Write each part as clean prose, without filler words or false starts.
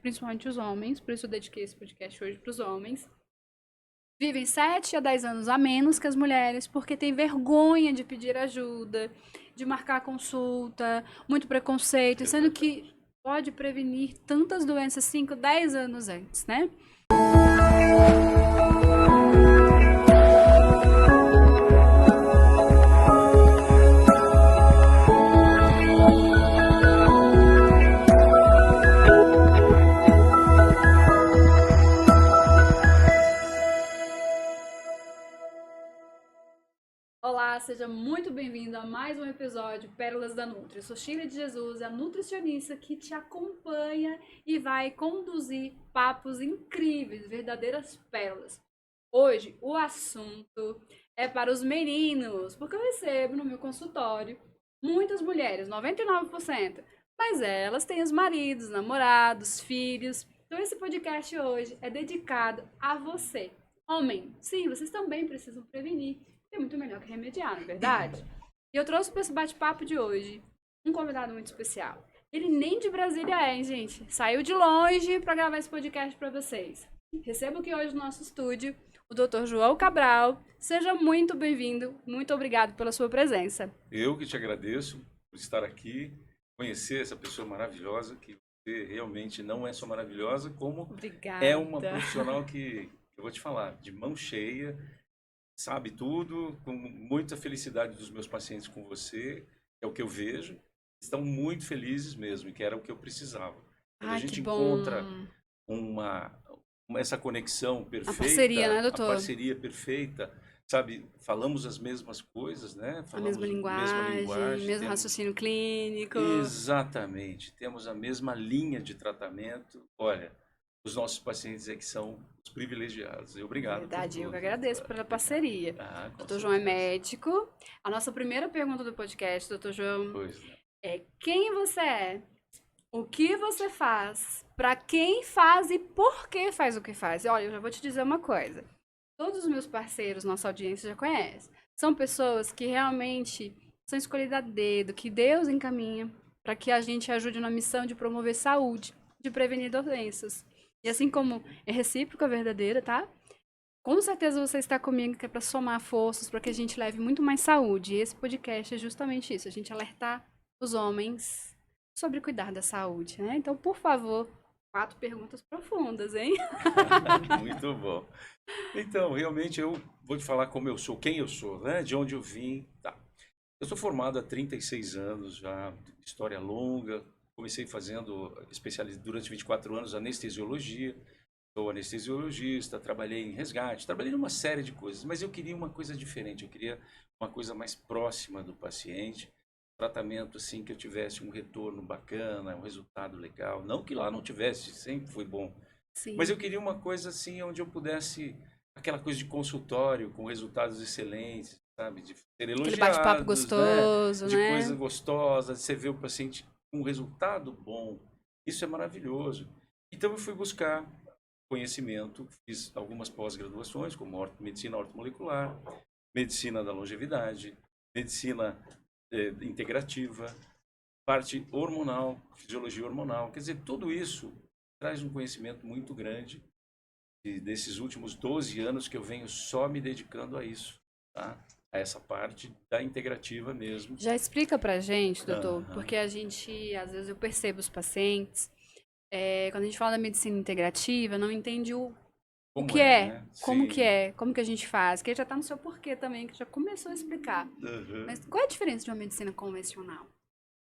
principalmente os homens, por isso eu dediquei esse podcast hoje para os homens, vivem 7 a 10 anos a menos que as mulheres, porque tem vergonha de pedir ajuda, de marcar consulta, muito preconceito, sendo que pode prevenir tantas doenças 5, 10 anos antes, né? Olá, seja muito bem-vindo a mais um episódio Pérolas da Nutri. Eu sou Sheila de Jesus, a nutricionista que te acompanha e vai conduzir papos incríveis, verdadeiras pérolas. Hoje o assunto é para os meninos, porque eu recebo no meu consultório muitas mulheres, 99%, mas elas têm os maridos, namorados, filhos. Então esse podcast hoje é dedicado a você. Homem, sim, vocês também precisam prevenir. É muito melhor que remediar, não é verdade? E eu trouxe para esse bate-papo de hoje um convidado muito especial. Ele nem de Brasília é, hein, gente? Saiu de longe para gravar esse podcast para vocês. Recebo aqui hoje no nosso estúdio o Dr. João Cabral. Seja muito bem-vindo. Muito obrigado pela sua presença. Eu que te agradeço por estar aqui, conhecer essa pessoa maravilhosa, que você realmente não é só maravilhosa, como Obrigada. é uma profissional que eu vou te falar, de mão cheia, sabe tudo, com muita felicidade dos meus pacientes com você, é o que eu vejo, estão muito felizes mesmo, e que era o que eu precisava. Quando a Ai, gente que encontra bom. essa conexão A parceria, né, perfeita, a doutor? parceria perfeita, sabe, falamos as mesmas coisas, né? A Falamos mesma a mesma linguagem, linguagem, mesmo temos raciocínio clínico. exatamente, temos a mesma linha de tratamento. Olha, os nossos pacientes é que são os privilegiados. E obrigado por Verdade, eu que tudo, agradeço doutora. pela Obrigado. parceria. Ah, com Doutor João é certeza. médico. A nossa primeira pergunta do podcast, doutor João, Pois não. é quem você é? O que você faz? Para quem faz e por que faz o que faz? E olha, eu já vou te dizer uma coisa. Todos os meus parceiros, nossa audiência já conhece. São pessoas que realmente são escolhidas a dedo, que Deus encaminha para que a gente ajude na missão de promover saúde, de prevenir doenças. E assim como é recíproca, verdadeira, tá? Com certeza você está comigo que é para somar forças para que a gente leve muito mais saúde. E esse podcast é justamente isso, a gente alertar os homens sobre cuidar da saúde, né? Então, por favor, 4 perguntas profundas, hein? Muito bom. Então, realmente eu vou te falar como eu sou, quem eu sou, né? De onde eu vim. Tá. Eu sou formado há 36 anos, já história longa. Comecei fazendo especialidade durante 24 anos anestesiologia. Sou anestesiologista, trabalhei em resgate, trabalhei numa série de coisas, mas eu queria uma coisa diferente, eu queria uma coisa mais próxima do paciente, tratamento assim que eu tivesse um retorno bacana, um resultado legal. Não que lá não tivesse, sempre foi bom, mas Sim. eu queria uma coisa assim onde eu pudesse aquela coisa de consultório com resultados excelentes, sabe, de ser Aquele bate-papo elogiados, né, gostoso, de né? coisa gostosa, de você ver o paciente com um resultado bom. Isso é maravilhoso. Então eu fui buscar conhecimento, fiz algumas pós-graduações, como medicina ortomolecular, medicina da longevidade, medicina integrativa, parte hormonal, fisiologia hormonal. Quer dizer, tudo isso traz um conhecimento muito grande e desses últimos 12 anos que eu venho só me dedicando a isso, tá? A essa parte da integrativa mesmo. Já explica pra gente, doutor, Aham. porque a gente, às vezes eu percebo os pacientes, quando a gente fala da medicina integrativa, não entende o Como que é, é, né? como que Sim. é, como que a gente faz, que já tá no seu porquê também, que já começou a explicar. Aham. Mas qual é a diferença de uma medicina convencional?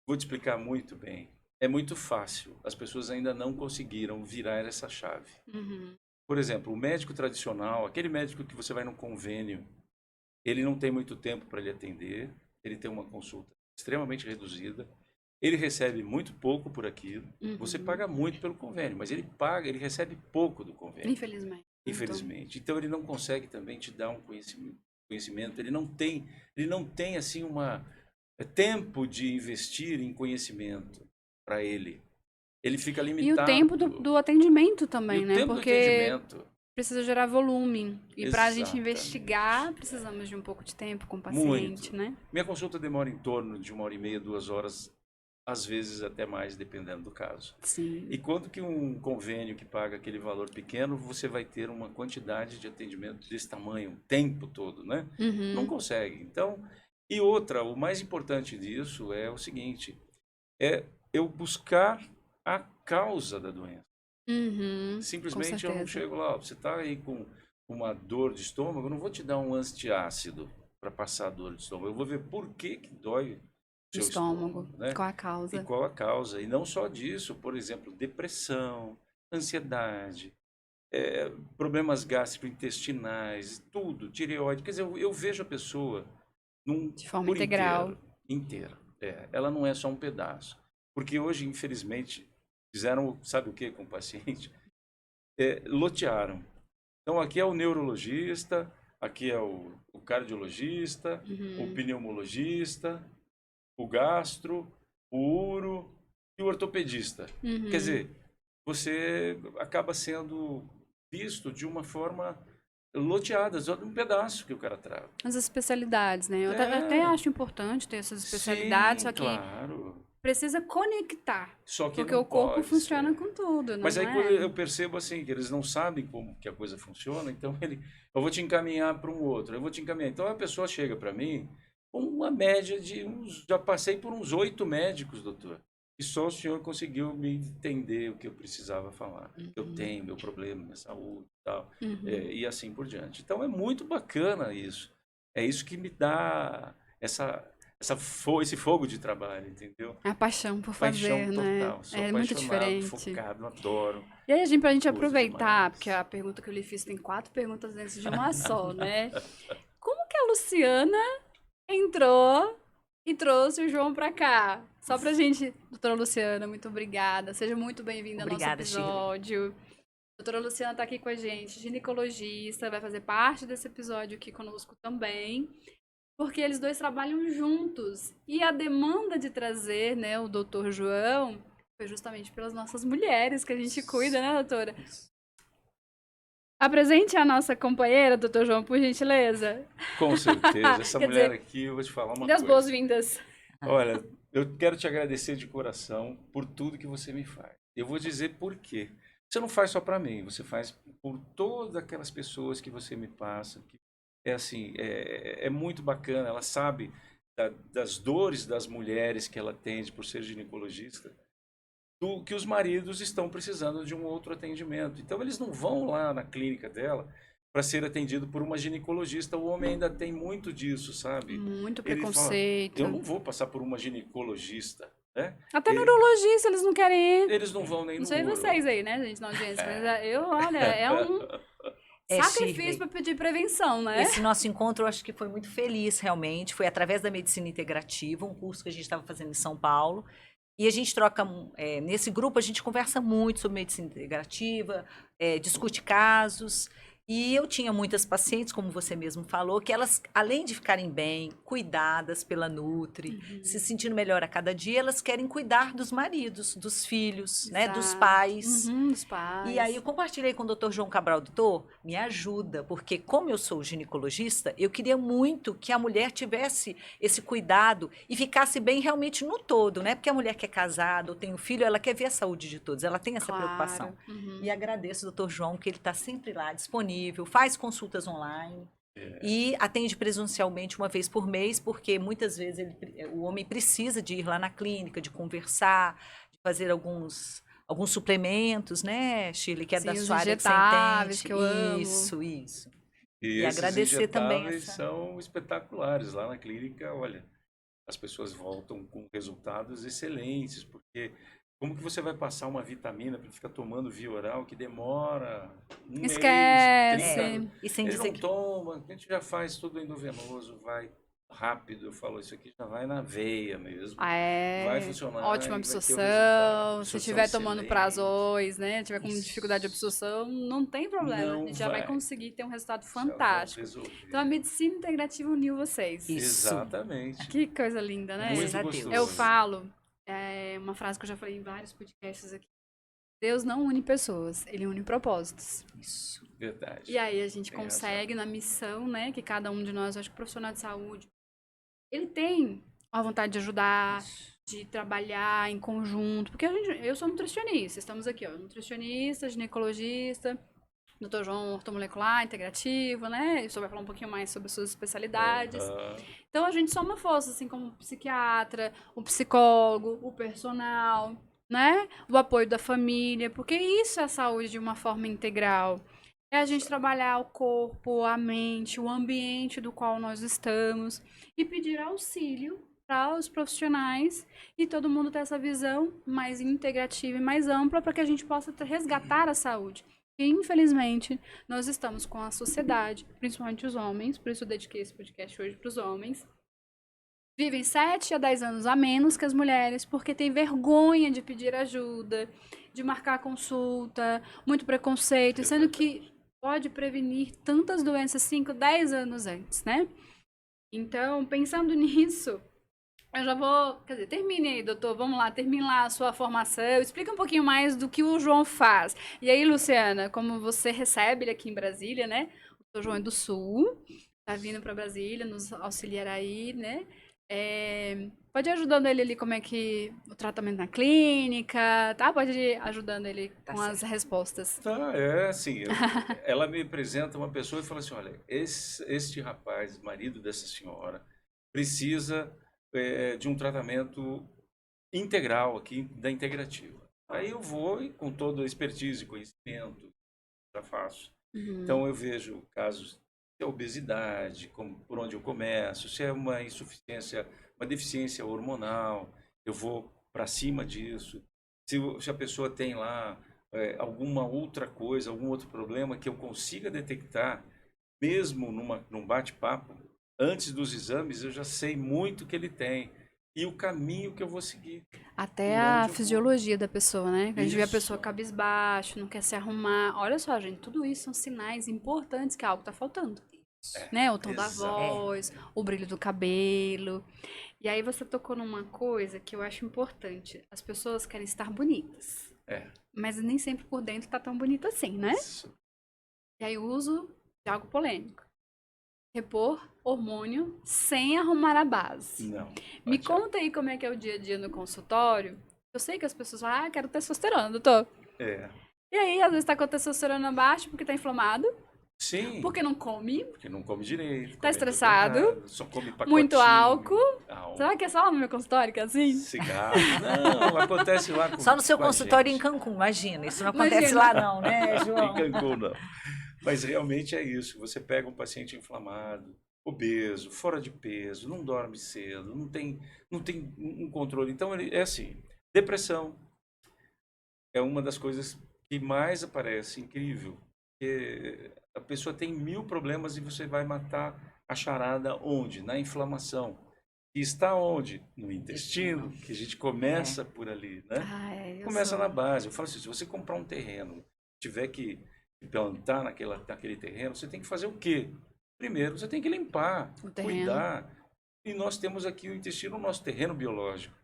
Vou te explicar muito bem. É muito fácil. As pessoas ainda não conseguiram virar essa chave. Uhum. Por exemplo, o médico tradicional, aquele médico que você vai no convênio, ele não tem muito tempo para lhe atender, ele tem uma consulta extremamente reduzida, ele recebe muito pouco por aquilo. Você Uhum. paga muito pelo convênio, mas ele paga, ele recebe pouco do convênio, Infelizmente. Então, infelizmente. Então ele não consegue também te dar um conhecimento, ele não tem assim uma tempo de investir em conhecimento para ele. Ele fica e o tempo limitado. do atendimento E também, o né? tempo do Porque atendimento, precisa gerar volume. E pra gente investigar, exatamente. precisamos de um pouco de tempo com o Muito. paciente, né? Minha consulta demora em torno de 1 hora e meia, 2 horas às vezes até mais, dependendo do caso. Sim. E quando que um convênio que paga aquele valor pequeno, você vai ter uma quantidade de atendimento desse tamanho o tempo todo, né? Não Uhum. consegue. Então, e outra, o mais importante disso é o seguinte, é eu buscar a causa da doença. Uhum. Com Simplesmente eu não certeza. chego lá, você está aí com uma dor de estômago, eu não vou te dar um antiácido para passar a dor de estômago. Eu vou ver por que que dói o seu Estômago. estômago, né? Qual a E causa? qual a causa. E não só disso, por exemplo, depressão, ansiedade, problemas gastrointestinais, tudo, tireoide. Quer dizer, eu vejo a pessoa De forma por integral. inteiro, inteira. Ela não é só um pedaço. Porque hoje, infelizmente, fizeram, sabe o que com o paciente? Lotearam. Então, aqui é o neurologista, aqui é o cardiologista, o Uhum. pneumologista, o gastro, o uro e o ortopedista. Quer Uhum. dizer, você acaba sendo visto de uma forma loteada, só de um pedaço que o cara trata. As especialidades, né? Eu até É, acho importante ter essas especialidades, sim, só que claro. precisa conectar. Só que Porque não o corpo pode funciona ser. com tudo, Mas não aí quando é? eu percebo assim, que eles não sabem como que a coisa funciona, então eu vou te encaminhar para um outro, eu vou te encaminhar. Então a pessoa chega para mim com uma média de já passei por uns 8 médicos, doutor. E só o senhor conseguiu me entender o que eu precisava falar. Eu Uhum. tenho meu problema, minha saúde e tal, Uhum. e assim por diante. Então é muito bacana isso. É isso que me dá esse fogo de trabalho, entendeu? A paixão por Paixão fazer, né? total. Sou É muito apaixonado, diferente. focado, adoro. E aí, pra gente Uso aproveitar, porque demais. a pergunta que eu lhe fiz tem 4 perguntas dentro de uma só, né? Como que a Luciana entrou e trouxe o João pra cá? Só pra gente. Doutora Luciana, muito obrigada. Seja muito bem-vinda ao nosso Obrigada, Shirley. episódio. Doutora Luciana tá aqui com a gente, ginecologista, vai fazer parte desse episódio aqui conosco também, porque eles dois trabalham juntos. E a demanda de trazer, né, o doutor João foi justamente pelas nossas mulheres que a gente cuida, né, doutora? Apresente a nossa companheira, doutor João, por gentileza. Com certeza. Essa Quer mulher dizer, aqui, eu vou te falar uma dê as coisa. boas-vindas. Olha, eu quero te agradecer de coração por tudo que você me faz. Eu vou dizer por quê. Você não faz só para mim, você faz por todas aquelas pessoas que você me passa. Que é assim, é muito bacana. Ela sabe das dores das mulheres que ela atende por ser ginecologista, do que os maridos estão precisando de um outro atendimento. Então eles não vão lá na clínica dela para ser atendido por uma ginecologista. O homem ainda tem muito disso, sabe? Muito Ele fala, eu preconceito. não vou passar por uma ginecologista, né? Até E neurologista eles não querem ir. eles não vão nem Não no sei vocês uro. aí, né, gente, na audiência, mas eu, olha, é um sacrifício Shirley, pra pedir prevenção, né? esse nosso encontro eu acho que foi muito feliz, realmente. Foi através da medicina integrativa, um curso que a gente estava fazendo em São Paulo. E a gente troca, nesse grupo, a gente conversa muito sobre medicina integrativa, discute casos. E eu tinha muitas pacientes, como você mesmo falou, que elas, além de ficarem bem, cuidadas pela Nutri, se sentindo melhor a cada dia, elas querem cuidar dos maridos, dos filhos, né, dos Exato. pais. Dos pais. E aí eu compartilhei com o Dr. João Cabral, doutor, me ajuda, porque como eu sou ginecologista, eu queria muito que a mulher tivesse esse cuidado e ficasse bem realmente no todo, né? Porque a mulher que é casada ou tem um filho, ela quer ver a saúde de todos, ela tem essa preocupação. Uhum. E agradeço ao Dr. João, que ele está sempre lá, disponível, faz consultas online. E atende presencialmente uma vez por mês, porque muitas vezes o homem precisa de ir lá na clínica, de conversar, de fazer alguns suplementos, né, Shirley, que é da Sim, os sua área que você injetáveis entende. que eu amo. Isso. E E esses agradecer também injetáveis essa. são espetaculares. Lá na clínica, olha, as pessoas voltam com resultados excelentes, porque como que você vai passar uma vitamina para ficar tomando via oral que demora um mês, Esquece. 30 E sem Eles dizer não que. tomam, a gente já faz tudo endovenoso, vai rápido. Eu falo, isso aqui já vai na veia mesmo. Vai funcionar Ótima e vai ter o resultado. absorção. Se Absorção estiver tomando excelente. prazóis, né? Tiver com dificuldade de Isso. absorção, não tem problema. A Não gente já vai vai. conseguir ter um resultado Já vamos fantástico. resolver. Então a medicina integrativa uniu vocês. Isso. Exatamente. Que coisa linda, né? Graças Muito a Deus. gostoso. Eu falo, uma frase que eu já falei em vários podcasts aqui. Deus não une pessoas, ele une propósitos. Isso. Verdade. E aí a gente Tem consegue na missão, né, que cada um de nós, acho que profissional de saúde, ele tem a vontade de ajudar, Isso. de trabalhar em conjunto, porque eu sou nutricionista, estamos aqui, ó, nutricionista, ginecologista, Dr. João ortomolecular, integrativo, né? O senhor vai falar um pouquinho mais sobre suas especialidades. Então a gente soma força, assim como o psiquiatra, o psicólogo, o personal, né? O apoio da família, porque isso é a saúde de uma forma integral. É a gente trabalhar o corpo, a mente, o ambiente do qual nós estamos e pedir auxílio para os profissionais e todo mundo ter essa visão mais integrativa e mais ampla para que a gente possa resgatar a saúde. E, infelizmente, nós estamos com a sociedade, principalmente os homens, por isso eu dediquei esse podcast hoje para os homens, vivem 7 a 10 anos a menos que as mulheres, porque tem vergonha de pedir ajuda, de marcar consulta, muito preconceito, sendo que pode prevenir tantas doenças 5, 10 anos antes, né? Então, pensando nisso, eu já vou, quer dizer, termine aí, doutor, vamos lá, termine lá a sua formação, explica um pouquinho mais do que o João faz. E aí, Luciana, como você recebe ele aqui em Brasília, né? O doutor João é do Sul, tá vindo para Brasília, nos auxiliar aí, né? Pode ir ajudando ele ali como é que o tratamento na clínica, tá? Pode ir ajudando ele Tá com as certo. respostas. Tá, assim, ela me apresenta uma pessoa e fala assim, olha, este rapaz, marido dessa senhora, precisa de um tratamento integral aqui da integrativa. Aí eu vou e com toda a expertise e conhecimento, já faço. Então eu vejo casos de obesidade, por onde eu começo, se é uma insuficiência, uma deficiência hormonal, eu vou para cima disso. Se a pessoa tem lá alguma outra coisa, algum outro problema que eu consiga detectar, mesmo num bate-papo, antes dos exames, eu já sei muito que ele tem e o caminho que eu vou seguir, Até por a onde eu vou. fisiologia da pessoa, né? A gente vê a pessoa Isso. cabisbaixo, não quer se arrumar. Olha só, gente, tudo isso são sinais importantes que algo tá faltando. Né? O tom da Exato. voz, o brilho do cabelo. E aí você tocou numa coisa que eu acho importante. As pessoas querem estar bonitas. É. Mas nem sempre por dentro tá tão bonita assim, né? Isso. E aí o uso de algo polêmico. Repor hormônio sem arrumar a base. Não. Me Adianta. conta aí como é que é o dia a dia no consultório. Eu sei que as pessoas falam, quero testosterona, doutor. É. E aí, às vezes tá com a testosterona baixa porque tá inflamado, Sim. porque não come, Porque não come direito. tá come estressado, tudo errado, só come pacotinho. muito álcool. álcool, Será que é só no meu consultório que é assim? cigarro. Não, acontece lá Só no seu com a consultório em gente. Cancún, imagina. Isso não acontece Imagina. lá não, né, João? Em Cancún, não. Mas realmente é isso. Você pega um paciente inflamado, obeso, fora de peso, não dorme cedo, não tem um controle. Então, é assim, depressão é uma das coisas que mais aparece, incrível. Porque a pessoa tem 1000 problemas e você vai matar a charada onde? Na inflamação. E está onde? No intestino, que a gente começa por ali, né? Eu Começa na sou. base. Eu falo assim, se você comprar um terreno, tiver que plantar naquele terreno, você tem que fazer o quê? Primeiro, você tem que limpar, O terreno. cuidar. E nós temos aqui o intestino, o nosso terreno biológico,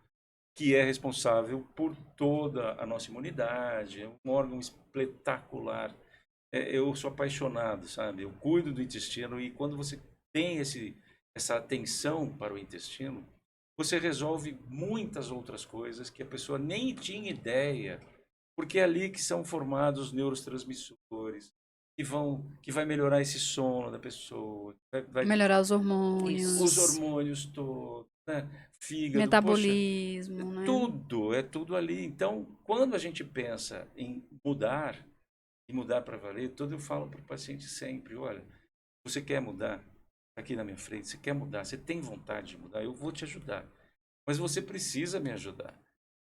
que é responsável por toda a nossa imunidade, é um órgão espetacular. Eu sou apaixonado, sabe? Eu cuido do intestino e quando você tem essa atenção para o intestino, você resolve muitas outras coisas que a pessoa nem tinha ideia, porque é ali que são formados os neurotransmissores que vai melhorar esse sono da pessoa, vai Melhorar os hormônios. os hormônios todos, né? Fígado, poxa, Metabolismo, né? é tudo ali. Então, quando a gente pensa em mudar, e mudar para valer, tudo eu falo para o paciente sempre, olha, você quer mudar? Tá aqui na minha frente, você quer mudar, você tem vontade de mudar, eu vou te ajudar. Mas você precisa me ajudar.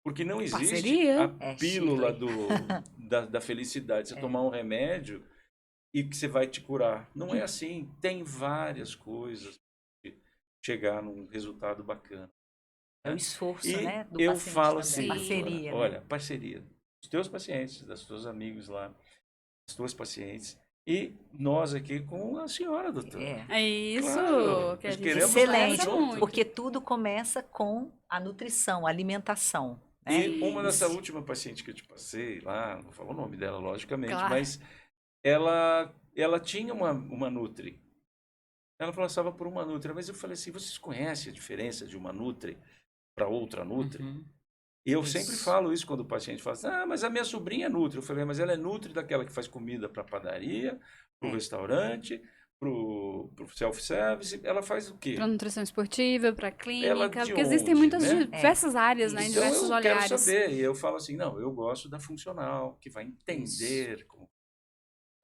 Porque não existe Parceria. a pílula Shirley. da felicidade. Você tomar um remédio e que você vai te curar. Não é assim. Tem várias coisas para chegar num resultado bacana. É o esforço, E né, do eu paciente falo também. assim, Parceria, olha, né? parceria. Os teus pacientes, dos teus amigos lá, os teus pacientes e nós aqui com a senhora, doutora. É isso Claro, que a nós gente queremos Excelente, conversa muito. porque tudo começa com a nutrição, a alimentação, né? E uma dessa Isso. última paciente que eu te passei lá, não vou falar o nome dela, logicamente, Claro. mas ela tinha uma Nutri. Ela passava por uma Nutri, mas eu falei assim, vocês conhecem a diferença de uma Nutri para outra Nutri. Uhum. E eu Isso. sempre falo isso quando o paciente fala assim, mas a minha sobrinha é Nutri. Eu falei, mas ela é Nutri daquela que faz comida para padaria, para o restaurante, para o self-service. Ela faz o quê? Para nutrição esportiva, para Ela clínica, de porque existem onde, muitas né? diversas áreas, né, em Então diversos eu quero olhares. saber. E eu falo assim, não, eu gosto da funcional, que vai entender como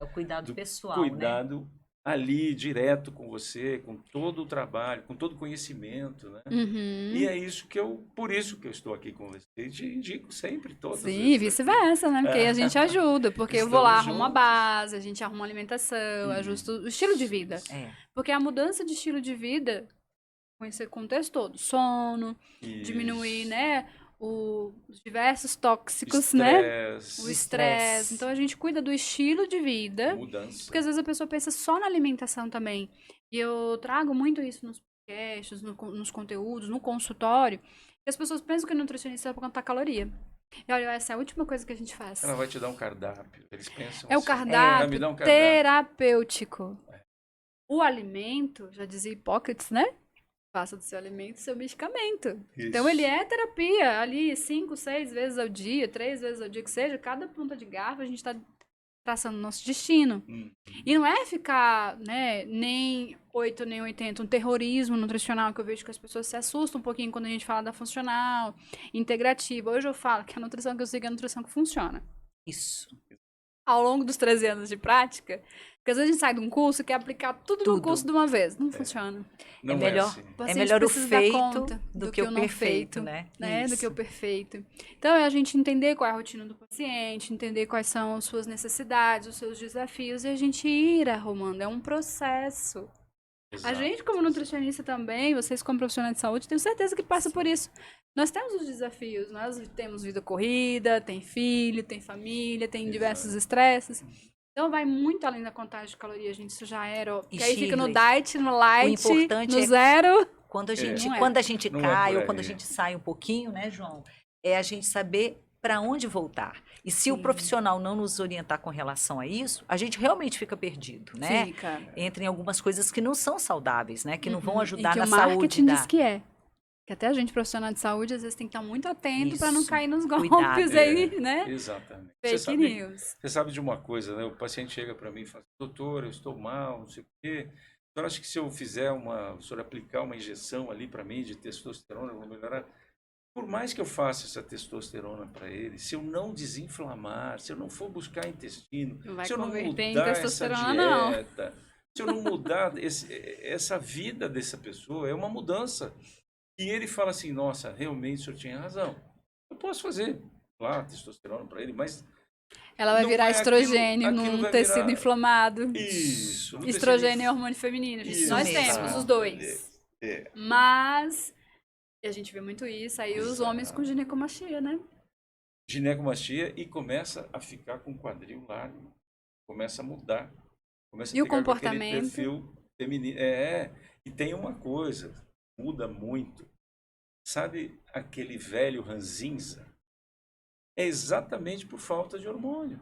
É o cuidado do pessoal, né? cuidado ali, direto com você, com todo o trabalho, com todo o conhecimento, né? Uhum. E é isso que por isso que eu estou aqui com você e te indico sempre, todas as Sim, vezes vice-versa, né? Porque aí a gente ajuda, porque eu vou lá, Estamos arrumo a juntos. base, a gente arruma a alimentação, ajusta o estilo de vida. É. Porque a mudança de estilo de vida, com esse contexto todo, sono, diminuir, Isso. né, os diversos tóxicos, né? O Estresse, estresse. Então a gente cuida do estilo de vida, mudança. porque às vezes a pessoa pensa só na alimentação também. E eu trago muito isso nos podcasts, nos conteúdos, no consultório, que as pessoas pensam que o nutricionista é para contar caloria. E olha, essa é a última coisa que a gente faz. Ela vai te dar um cardápio. Eles pensam É o assim, cardápio me dá um cardápio. terapêutico. O alimento, já dizia Hipócrates, né? Faça do seu alimento seu medicamento. Isso. Então ele é terapia ali 5, 6 vezes ao dia, 3 vezes ao dia que seja, cada ponta de garfo a gente está traçando o nosso destino. E não é ficar, né, nem 8 nem 80, um terrorismo nutricional que eu vejo que as pessoas se assustam um pouquinho quando a gente fala da funcional, integrativa. Hoje eu falo que a nutrição que eu sigo é a nutrição que funciona. Isso. Ao longo dos 13 anos de prática, porque às vezes a gente sai de um curso e quer aplicar tudo no Tudo. curso de uma vez. Não funciona. Não melhor- assim. O É paciente melhor o precisa dar feito conta do que o não perfeito, feito, né? Do Isso. que o perfeito. Então, é a gente entender qual é a rotina do paciente, entender quais são as suas necessidades, os seus desafios, e a gente ir arrumando. É um processo. A Exato. gente, como nutricionista também, vocês como profissionais de saúde, tenho certeza que passa por isso. Nós temos os desafios, nós temos vida corrida, tem filho, tem família, tem diversos estresses. Então vai muito além da contagem de calorias, gente. Isso já era. Porque aí fica no Shirley, diet, no light, importante no é zero. Quando a gente, Não é. quando a gente Não é cai por ou quando a aí. gente sai um pouquinho, né, João? É a gente saber para onde voltar. E se o Sim. profissional não nos orientar com relação a isso, a gente realmente fica perdido, né? Fica. Entra em algumas coisas que não são saudáveis, né? Que não vão Uhum. ajudar e que na o saúde marketing da... diz que é. Que até a gente, profissional de saúde, às vezes tem que estar muito atento para não Isso. cair nos golpes Cuidado. aí, né? Exatamente. Fake news. Você sabe de uma coisa, né? O paciente chega para mim e fala, doutor, eu estou mal, não sei o quê. O senhor acha que se eu fizer o senhor aplicar uma injeção ali para mim de testosterona, eu vou melhorar? Por mais que eu faça essa testosterona para ele, se eu não desinflamar, se eu não for buscar intestino, Não vai se eu não converter em mudar essa testosterona, não. dieta, se eu não mudar essa vida dessa pessoa, é uma mudança. E ele fala assim, nossa, realmente o senhor tinha razão. Eu posso fazer, claro, testosterona para ele, mas Ela vai não virar é estrogênio aquilo num vai tecido virar- inflamado. isso. no Estrogênio tecido- é hormônio feminino, gente. Isso Nós mesmo. temos os dois. É. Mas e a gente vê muito isso. Aí os Exato. homens com ginecomastia, né? Ginecomastia e começa a ficar com o quadril largo, começa a mudar, começa E a o ficar com aquele comportamento? perfil feminino. E tem uma coisa, muda muito. Sabe aquele velho ranzinza? É exatamente por falta de hormônio.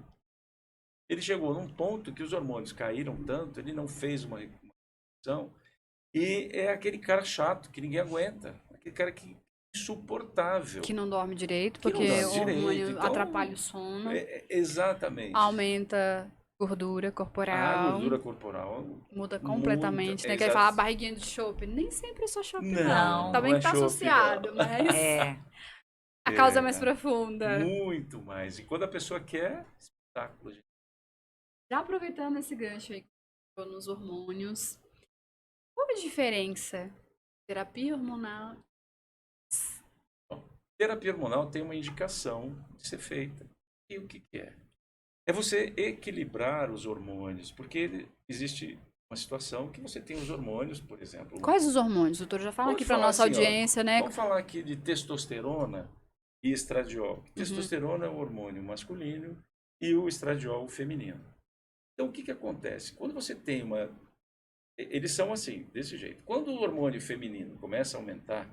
Ele chegou num ponto que os hormônios caíram tanto, ele não fez uma recuperação, e é aquele cara chato que ninguém aguenta, aquele cara que insuportável. Que não dorme direito, Que não porque dorme o direito, hormônio então- atrapalha o sono, Exatamente. aumenta gordura A corporal, gordura corporal muda completamente, né? muda, Que ele fala barriguinha de chope. Nem sempre é só chope, não. Não, Também não é que tá chope, associado, não. mas É, a causa é É. mais profunda. Muito mais. E quando a pessoa quer, espetáculo, gente. Já aproveitando esse gancho aí que você falou nos hormônios, qual a diferença? Terapia hormonal. Terapia hormonal tem uma indicação de ser feita. E o que que é? É você equilibrar os hormônios, porque existe uma situação que você tem os hormônios, por exemplo. Quais os hormônios, doutor? Já fala Vamos aqui para falar nossa assim, ó, audiência, né? Vamos falar aqui de testosterona e estradiol. Testosterona é o hormônio masculino e o estradiol o feminino. Então, o que que acontece? Quando você tem uma... Eles são assim, desse jeito. Quando o hormônio feminino começa a aumentar,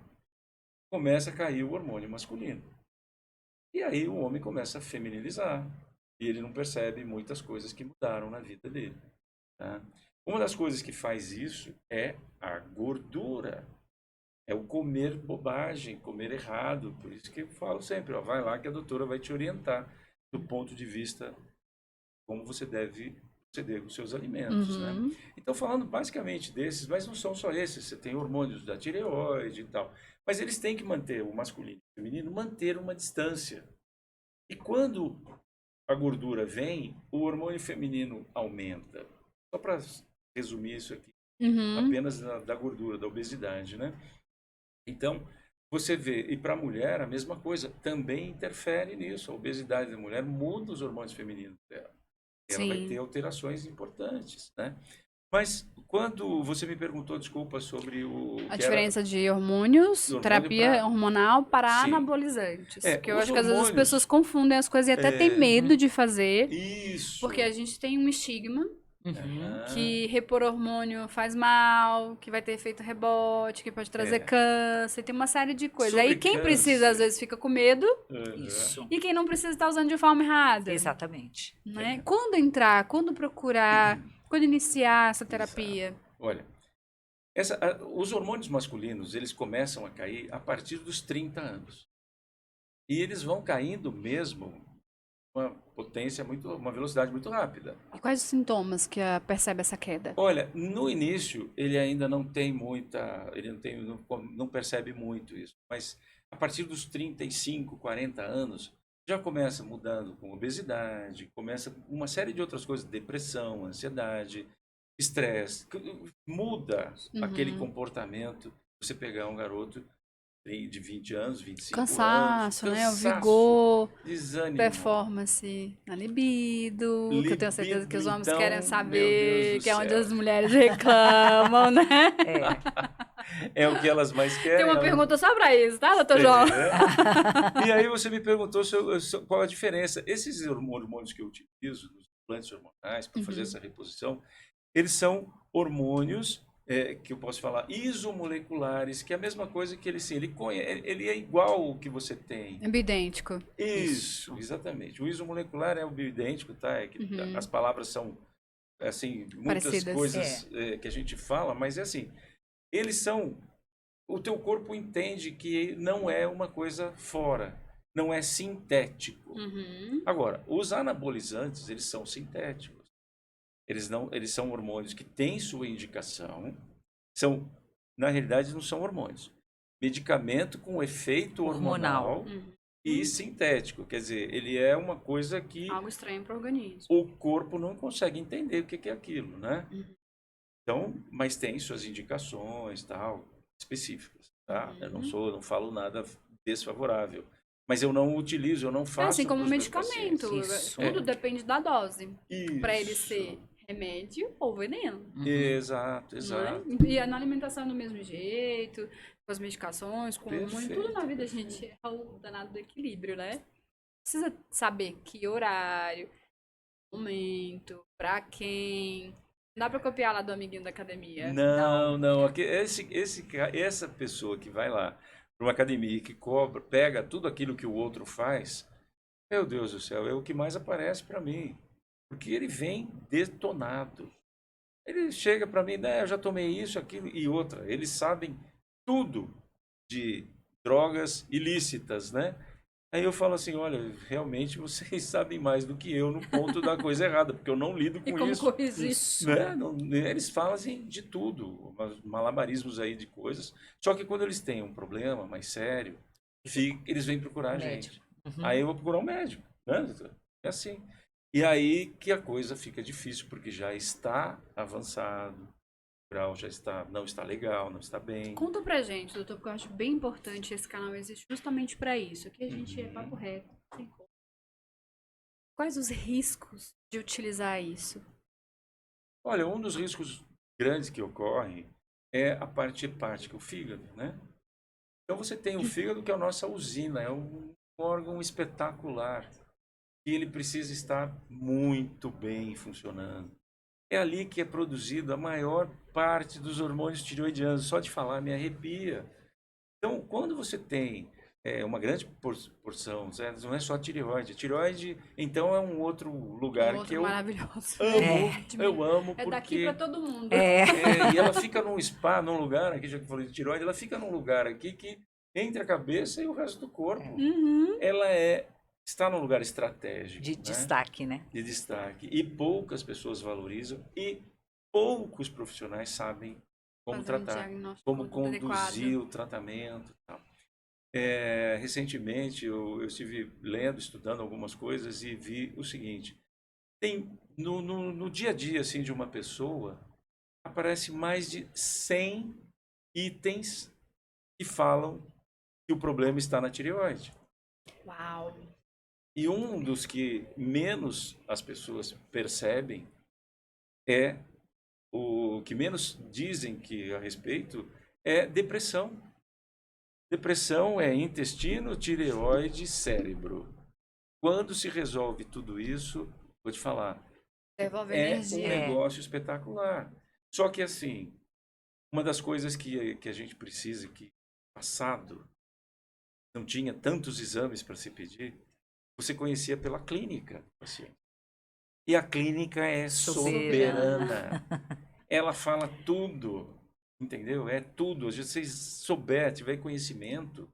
começa a cair o hormônio masculino. E aí o homem começa a feminilizar. E ele não percebe muitas coisas que mudaram na vida dele. Tá? Uma das coisas que faz isso é a gordura. É o comer bobagem, comer errado. Por isso que eu falo sempre, ó, vai lá que a doutora vai te orientar do ponto de vista como você deve proceder com os seus alimentos, né? Uhum. Então, falando basicamente desses, mas não são só esses, você tem hormônios da tireoide e tal, mas eles têm que manter, o masculino e o feminino, manter uma distância. E quando a gordura vem, o hormônio feminino aumenta. Só para resumir isso aqui, Uhum. apenas da gordura, da obesidade, né? Então, você vê, e para a mulher a mesma coisa, também interfere nisso. A obesidade da mulher muda os hormônios femininos dela. Ela vai ter Sim. alterações importantes, né? Mas quando você me perguntou, desculpa, sobre o A que era diferença de hormônios, do hormônio terapia para... hormonal para Sim. anabolizantes. Que eu Os acho que às vezes as pessoas hormônios... confundem as coisas e até têm medo de fazer, Isso. porque a gente tem um estigma Uhum. que repor hormônio faz mal, que vai ter efeito rebote, que pode trazer câncer, tem uma série de coisas. Sobre Aí quem precisa, câncer. às vezes, fica com medo, Isso. e quem não precisa está usando de forma errada. Exatamente. Né? Quando entrar, quando procurar, quando iniciar essa terapia? Olha, os hormônios masculinos, eles começam a cair a partir dos 30 anos. E eles vão caindo mesmo uma potência uma velocidade muito rápida. E quais os sintomas que percebe essa queda? Olha, no início ele ainda não tem muita, ele não percebe muito isso, mas a partir dos 35, 40 anos já começa mudando com obesidade, começa uma série de outras coisas, depressão, ansiedade, estresse, muda aquele comportamento. Você pegar um garoto de 20 anos, 25 Cansaço, anos, né? O vigor, desânimo. performance na libido, que eu tenho certeza que os homens então, querem meu Deus saber, do que é onde céu. as mulheres reclamam, né? É. É o que elas mais querem. Tem uma elas- pergunta só pra isso, tá, doutor João? É. E aí você me perguntou qual a diferença. Esses hormônios que eu utilizo, os implantes hormonais, para fazer essa reposição, eles são hormônios que eu posso falar isomoleculares, que é a mesma coisa que ele é igual ao que você tem. É bidêntico. Isso, exatamente. O isomolecular é o bioidêntico, tá? É que as palavras são assim, muitas Parecidas. coisas que a gente fala, mas é assim, eles são, o teu corpo entende que não é uma coisa fora, não é sintético. Uhum. Agora, os anabolizantes, eles são sintéticos. Eles são hormônios que têm sua indicação, na realidade não são hormônios. Medicamento com efeito hormonal e sintético, quer dizer, ele é uma coisa que Algo estranho para o organismo. o corpo não consegue entender o que é aquilo, né? Então, mas tem suas indicações, tal, específicas, tá? Eu não falo nada desfavorável, mas eu não utilizo, eu não faço. Assim como pros meus medicamento, pacientes. tudo depende da dose. Para ele Isso. ser remédio ou veneno. Exato, Não exato. é? E na alimentação do mesmo jeito, com as medicações, com hormônio, tudo na vida a gente é o danado do equilíbrio, né? Precisa saber que horário, momento, pra quem. Não dá pra copiar lá do amiguinho da academia. Não. Essa pessoa que vai lá para uma academia e que pega tudo aquilo que o outro faz, meu Deus do céu, é o que mais aparece para mim. Porque ele vem detonado. Ele chega para mim, né, eu já tomei isso, aquilo e outra. Eles sabem tudo de drogas ilícitas, né? Aí eu falo assim, olha, realmente vocês sabem mais do que eu no ponto da coisa errada, porque eu não lido E com como isso. corrigir? Né? Eles fazem de tudo, malabarismos aí de coisas. Só que quando eles têm um problema mais sério, eles vêm procurar a gente. Aí eu vou procurar um médico, né? É assim. E aí que a coisa fica difícil, porque já está avançado, o grau já não está legal, não está bem. Conta pra gente, doutor, porque eu acho bem importante, esse canal existe justamente pra isso. Aqui a gente é papo reto, sem conta. Quais os riscos de utilizar isso? Olha, um dos riscos grandes que ocorre é a parte hepática, o fígado, né? Então você tem o fígado, que é a nossa usina, é um órgão espetacular, e ele precisa estar muito bem funcionando. É ali que é produzido a maior parte dos hormônios tireoidianos. Só de falar me arrepia. Então, quando você tem é uma grande porção, certo? Não é só a tireoide. A tireoide, então, é um outro lugar que Outro eu maravilhoso. eu amo É daqui porque pra todo mundo. e ela fica num spa, num lugar aqui, já que eu falei de tireoide, ela fica num lugar aqui que entre a cabeça e o resto do corpo. Uhum. Ela está num lugar estratégico, De né? destaque, né? De destaque. E poucas pessoas valorizam e poucos profissionais sabem como Fazer um tratar, diagnóstico como conduzir adequado. o tratamento. E tal. Recentemente eu estive lendo, estudando algumas coisas e vi o seguinte: tem no dia a dia assim de uma pessoa aparece mais de 100 itens que falam que o problema está na tireoide. Uau. E um dos que menos as pessoas percebem é o que menos dizem que a respeito é depressão. Depressão é intestino, tireoide, cérebro. Quando se resolve tudo isso, vou te falar, Devolve é um energia. negócio espetacular. Só que assim, uma das coisas que a gente precisa, que no passado não tinha tantos exames para se pedir, você conhecia pela clínica, assim. E a clínica é Soberana. soberana. Ela fala tudo, entendeu? É tudo. Se você souber, tiver conhecimento,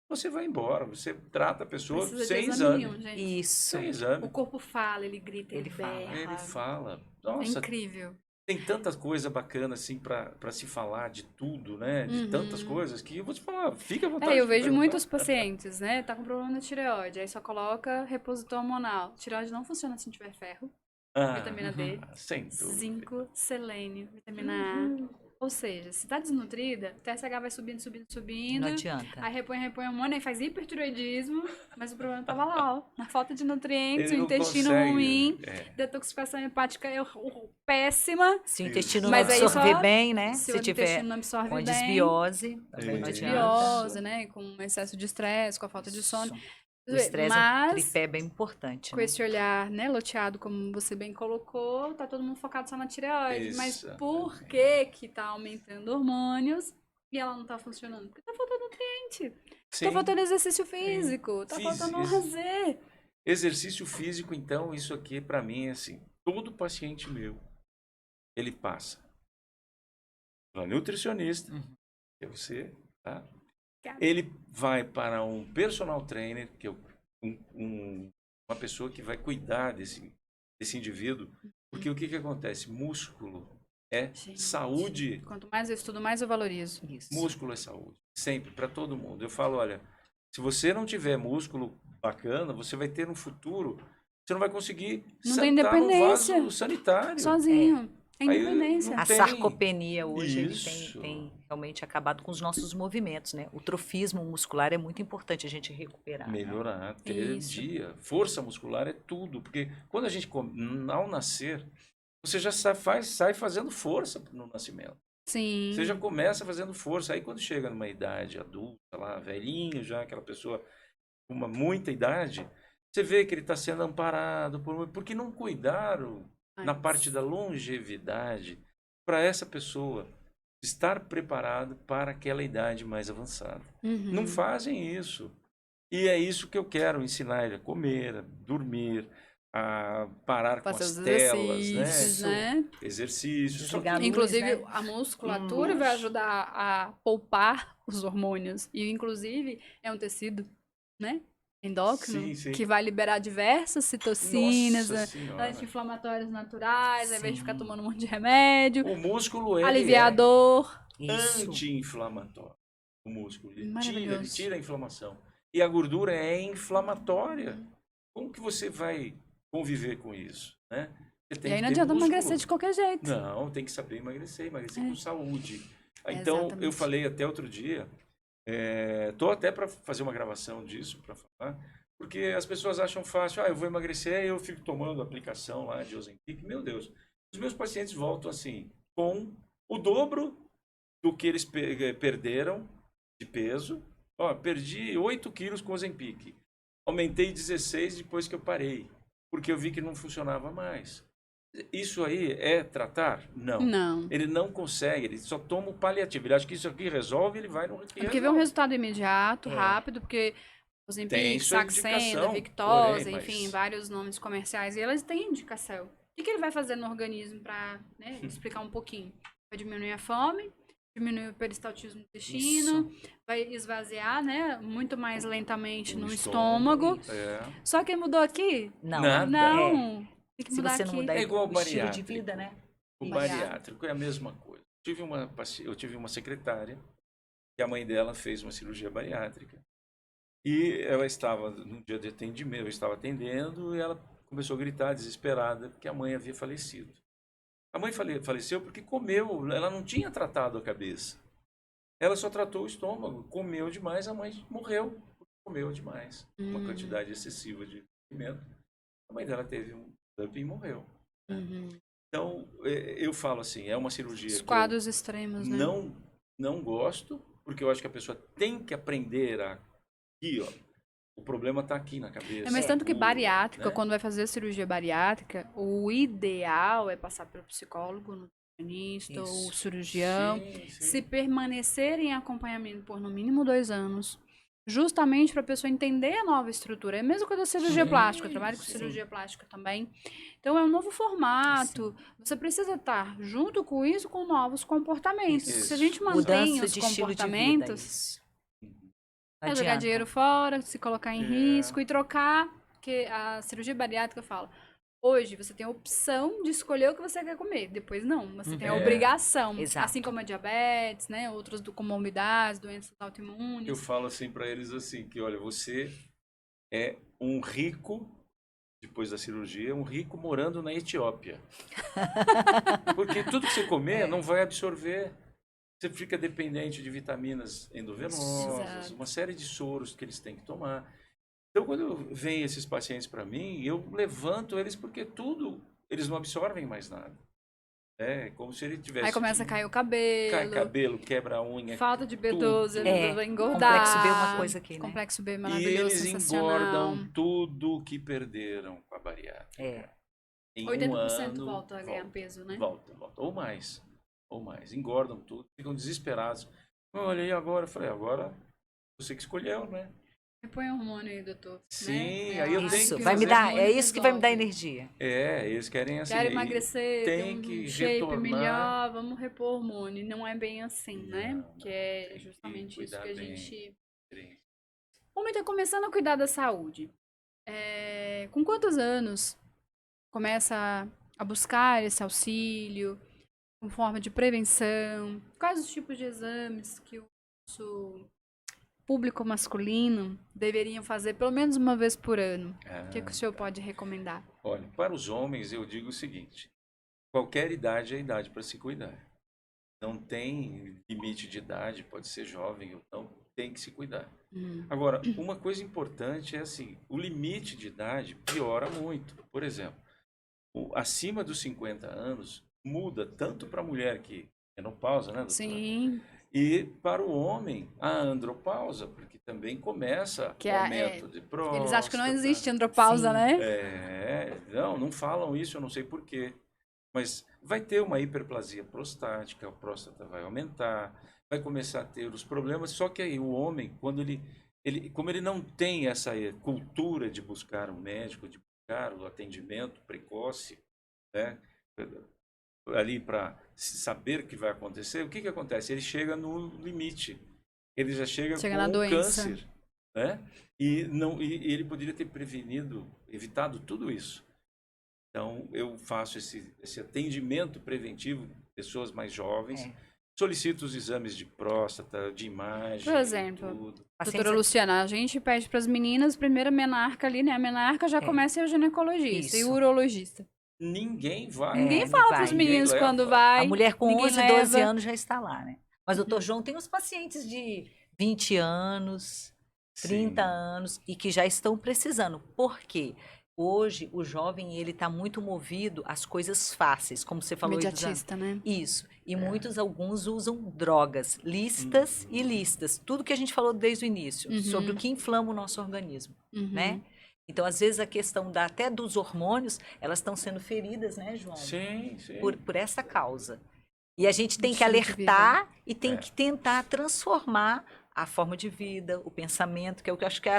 você vai embora. Você trata a pessoa Precisa de sem exame exame. nenhum, gente. Isso. Sem O exame. corpo fala, ele grita, ele Ele fala. Ele berra. fala. É Nossa, incrível. tem tanta coisa bacana assim para se falar de tudo, né? De tantas Uhum. coisas que eu vou te falar, fica à vontade Eu de vejo perguntar. muitos pacientes, né? Tá com problema na tireoide, aí só coloca repositor hormonal. Tireoide não funciona se não tiver ferro, Ah, vitamina D, sem dúvida. zinco, selênio, vitamina A. Ou seja, se tá desnutrida, o TSH vai subindo, subindo, subindo. Não adianta. Aí repõe hormônio, aí faz hipertiroidismo, mas o problema tava lá, ó. Na falta de nutrientes, o Ele não intestino consegue. ruim, detoxificação hepática péssima. Se o Isso. intestino não Mas aí absorver só bem, né? se o Se tiver intestino não absorve com a bem, desbiose, também com não Isso. adianta. desbiose, né? Com excesso de estresse, com a falta de sono. Isso. O estresse é um Mas, tripé bem importante, com né? esse olhar, né, loteado, como você bem colocou, tá todo mundo focado só na tireoide. Mas Isso. por que que tá aumentando hormônios e ela não tá funcionando? Porque tá faltando nutriente. Tá Sim. faltando exercício físico. Tá faltando lazer. Exercício físico, então, isso aqui para mim é assim, todo paciente meu, ele passa pela nutricionista, que é você, tá? Ele vai para um personal trainer, que é uma pessoa que vai cuidar desse indivíduo, porque o que que acontece? Músculo é Gente, saúde. quanto mais eu estudo, mais eu valorizo. Isso. Músculo é saúde, sempre, para todo mundo. Eu falo, olha, se você não tiver músculo bacana, você vai ter no futuro, você não vai conseguir Não tem sentar no independência. vaso sanitário. Sozinho. É Aí independência. não A tem. sarcopenia hoje ele Isso. tem realmente acabado com os nossos movimentos, né? O trofismo muscular é muito importante a gente recuperar. Né? Melhorar, ter Isso. dia. Força muscular é tudo, porque quando a gente, ao nascer, você já sai fazendo força no nascimento. Sim. Você já começa fazendo força. Aí quando chega numa idade adulta, lá, velhinho já, aquela pessoa com muita idade, você vê que ele está sendo amparado, porque não cuidaram na parte da longevidade para essa pessoa estar preparado para aquela idade mais avançada. Uhum. Não fazem isso. E é isso que eu quero ensinar ele a comer, a dormir, a parar com Fazer as os telas, exercícios, né? né? Exercícios. Só Desligar que a luz, Inclusive, né? a musculatura vai ajudar a poupar os hormônios. E, inclusive, é um tecido, né? Endócrino, Sim, sim. que vai liberar diversas citocinas, Nossa Senhora. anti-inflamatórios naturais, ao invés de ficar Sim. tomando um monte de remédio, O músculo, ele aliviador. é Isso. anti-inflamatório. O músculo, ele Maravilhoso. tira a inflamação. E a gordura é inflamatória. Como que você vai conviver com isso, né? Você tem E aí que não ter adianta músculo. emagrecer de qualquer jeito. Não, tem que saber emagrecer É. com saúde. Então, Exatamente. eu falei até outro dia, tô até para fazer uma gravação disso, para falar, porque as pessoas acham fácil, eu vou emagrecer e eu fico tomando aplicação lá de Ozempic. Meu Deus, os meus pacientes voltam assim, com o dobro do que eles perderam de peso. Ó, perdi 8 quilos com Ozempic. Aumentei 16 depois que eu parei, porque eu vi que não funcionava mais. Isso aí é tratar? Não. Não. Ele não consegue, ele só toma o paliativo. Ele acha que isso aqui resolve, ele vai no que É porque vê um resolve. resultado imediato, É. rápido, porque Tem Ozempic, sua Saxenda, indicação, Victoza, porém, enfim, mas- vários nomes comerciais, e elas têm indicação. O que ele vai fazer no organismo para explicar um pouquinho? Vai diminuir a fome, diminuir o peristaltismo do intestino, vai esvaziar, né, muito mais lentamente O no estômago, estômago. É. Só que mudou aqui? Não. Nada. Não. Tem que Se mudar você não aqui. mudar É igual o estilo de bariátrico. vida, né? O Isso. bariátrico é a mesma coisa. Eu tive uma secretária que a mãe dela fez uma cirurgia bariátrica. E ela estava, num dia de atendimento, eu estava atendendo, e ela começou a gritar desesperada porque a mãe havia falecido. A mãe faleceu porque comeu, ela não tinha tratado a cabeça. Ela só tratou o estômago, comeu demais, a mãe morreu, porque comeu demais. Uma quantidade excessiva de alimento. A mãe dela teve um dumping e morreu. Uhum. Então, eu falo assim, é uma cirurgia Os que quadros extremos, né? não gosto, porque eu acho que a pessoa tem que aprender aqui, ó. O problema está aqui na cabeça. Mas tanto que bariátrica, né? quando vai fazer a cirurgia bariátrica, o ideal é passar pelo psicólogo, nutricionista, Isso. ou cirurgião, Sim, sim. se permanecer em acompanhamento por no mínimo 2 anos, justamente para a pessoa entender a nova estrutura. É a mesma coisa da cirurgia Sim, plástica, eu trabalho com sim. cirurgia plástica também. Então é um novo formato, você precisa estar junto com isso com novos comportamentos. Isso. Se a gente mantém Mudança os de estilo de vida. comportamentos, Isso. é Não jogar adianta. dinheiro fora, se colocar em É. risco e trocar, porque a cirurgia bariátrica fala, hoje você tem a opção de escolher o que você quer comer, depois não, você tem a É. obrigação, Exato. assim como a diabetes, né, outras comorbidades, doenças autoimunes. Eu falo assim para eles assim, que olha, você é um rico, depois da cirurgia, um rico morando na Etiópia. Porque tudo que você comer não vai absorver. Você fica dependente de vitaminas endovenosas, Exato. uma série de soros que eles têm que tomar. Então, quando vêm esses pacientes para mim, eu levanto eles porque eles não absorvem mais nada. É como se ele tivesse... Aí começa a cair o cabelo, Cai cabelo, quebra a unha. falta de B12, É, vai engordar. complexo B é uma coisa aqui, né? Complexo B E maravilhoso, eles sensacional. engordam tudo que perderam com a bariátrica. É. Em 80% ano, volta a ganhar peso, né? Volta. Ou mais. Engordam tudo, ficam desesperados. Eu olhei agora, falei, agora você que escolheu, né? Põe hormônio aí, doutor. Sim, né? aí eu acho tenho Isso, que vai me fazer dar, hormônio é isso que vai me dar resolve. energia. Eles querem assim. Quero emagrecer, tem ter que um shape retornar. melhor, vamos repor hormônio. Não é bem assim, né? Não, Que é tem que justamente isso cuidar que a bem. gente... O homem tá começando a cuidar da saúde. Com quantos anos começa a buscar esse auxílio, com forma de prevenção? Quais os tipos de exames que o nosso público masculino deveriam fazer pelo menos uma vez por ano? O que o senhor pode recomendar? Olha, para os homens eu digo o seguinte: qualquer idade é idade para se cuidar. Não tem limite de idade, pode ser jovem ou não, tem que se cuidar. Agora, uma coisa importante é assim, o limite de idade piora muito. Por exemplo, acima dos 50 anos muda tanto para a mulher que menopausa, né, doutora? Sim. E para o homem, a andropausa, porque também começa Que o é- aumento de próstata. Eles acham que não existe andropausa, Sim. né? Não falam isso, eu não sei porquê. Mas vai ter uma hiperplasia prostática, a próstata vai aumentar, vai começar a ter os problemas. Só que aí o homem, quando como ele não tem essa cultura de buscar um médico, de buscar o atendimento precoce, né, ali para saber o que vai acontecer, o que acontece? Ele chega no limite, ele já chega Chega com na um doença. câncer, né? E ele poderia ter evitado tudo isso. Então, eu faço esse atendimento preventivo, pessoas mais jovens, solicito os exames de próstata, de imagem, Por exemplo, tudo. Doutora Luciana, a gente pede para as meninas, primeiro a menarca ali, né? A menarca já começa a ir o ginecologista e o Isso. urologista. Ninguém vai. Ninguém não fala vai. para os Ninguém meninos leva. quando vai. A mulher com ninguém 11, 12 leva. anos já está lá, né? Mas o doutor João tem os pacientes de 20 anos, 30 Sim. anos e que já estão precisando. Por quê? Hoje o jovem ele está muito movido às coisas fáceis, como você falou. Imediatista, né? Isso. E alguns usam drogas, lícitas e ilícitas. Tudo que a gente falou desde o início, sobre o que inflama o nosso organismo, né? Então, às vezes, a questão até dos hormônios, elas estão sendo feridas, né, João? Sim, sim. Por essa causa. E a gente tem que Estilo de vida. alertar e tem É. que tentar transformar a forma de vida, o pensamento, que é o que eu acho que é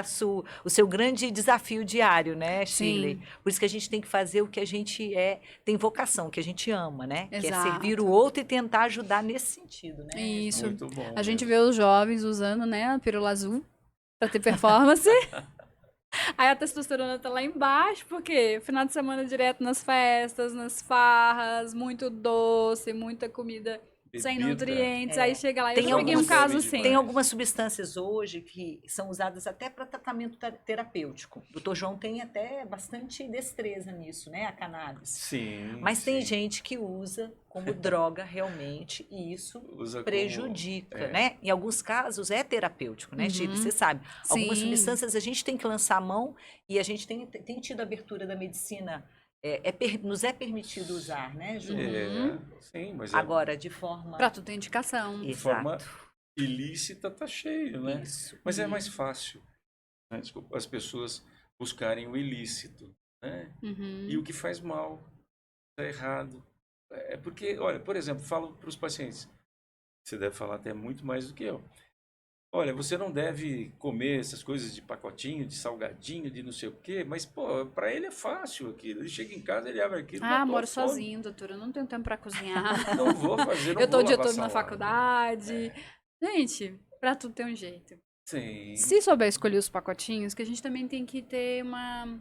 o seu grande desafio diário, né, Shirley? Sim. Por isso que a gente tem que fazer o que a gente tem vocação, o que a gente ama, né? Que é servir o Exato. outro e tentar ajudar nesse sentido, né? Isso. Muito bom. A gente mesmo. vê os jovens usando, né, a pílula azul pra ter performance. Aí a testosterona tá lá embaixo, porque final de semana direto nas festas, nas farras, muito doce, muita comida sem Bebida. nutrientes. É. Aí chega lá. Eu Tem já peguei um algumas- caso bebe assim. Tem algumas substâncias hoje que são usadas até para tratamento terapêutico. O Dr. João tem até bastante destreza nisso, né? A cannabis. Sim. Mas tem sim. gente que usa como droga realmente e isso Usa como- prejudica, é. né? Em alguns casos é terapêutico, né, Chile? Uhum. Você sabe. Algumas Sim. substâncias a gente tem que lançar a mão e a gente tem tido abertura da medicina. Nos é permitido usar, né, João? Uhum. Sim, mas Agora, de forma... Pra tudo tem indicação. de forma Exato. ilícita tá cheio, né? Isso. Mas é mais fácil, né? Desculpa, as pessoas buscarem o ilícito, né? Uhum. E o que faz mal, tá errado. É porque, olha, por exemplo, falo para os pacientes, você deve falar até muito mais do que eu. Olha, você não deve comer essas coisas de pacotinho, de salgadinho, de não sei o quê, mas, pô, para ele é fácil aquilo. Ele chega em casa, ele abre aquilo, Ah, matou a moro fome. sozinho, doutora. Eu não tenho tempo pra cozinhar. Não vou fazer, não Eu tô vou o dia lavar todo na salada. faculdade. Gente, pra tudo tem um jeito. Sim. Se souber escolher os pacotinhos, que a gente também tem que ter uma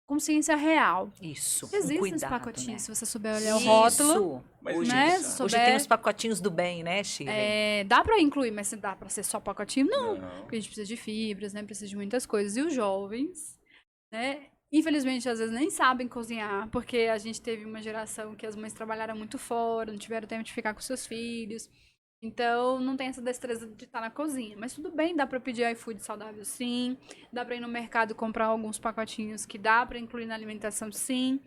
consciência real. Isso. Existem cuidado, os pacotinhos, né? se você souber olhar o rótulo. Isso. Mas Hoje, né, isso, se hoje souber- tem os pacotinhos do bem, né, Shirley? Dá pra incluir, mas se dá pra ser só pacotinho, não. Não. Porque a gente precisa de fibras, né? Precisa de muitas coisas. E os jovens, né? Infelizmente, às vezes nem sabem cozinhar, porque a gente teve uma geração que as mães trabalharam muito fora, não tiveram tempo de ficar com seus filhos. Então, não tem essa destreza de estar na cozinha. Mas tudo bem, dá pra pedir iFood saudável, sim. Dá pra ir no mercado comprar alguns pacotinhos que dá pra incluir na alimentação, sim.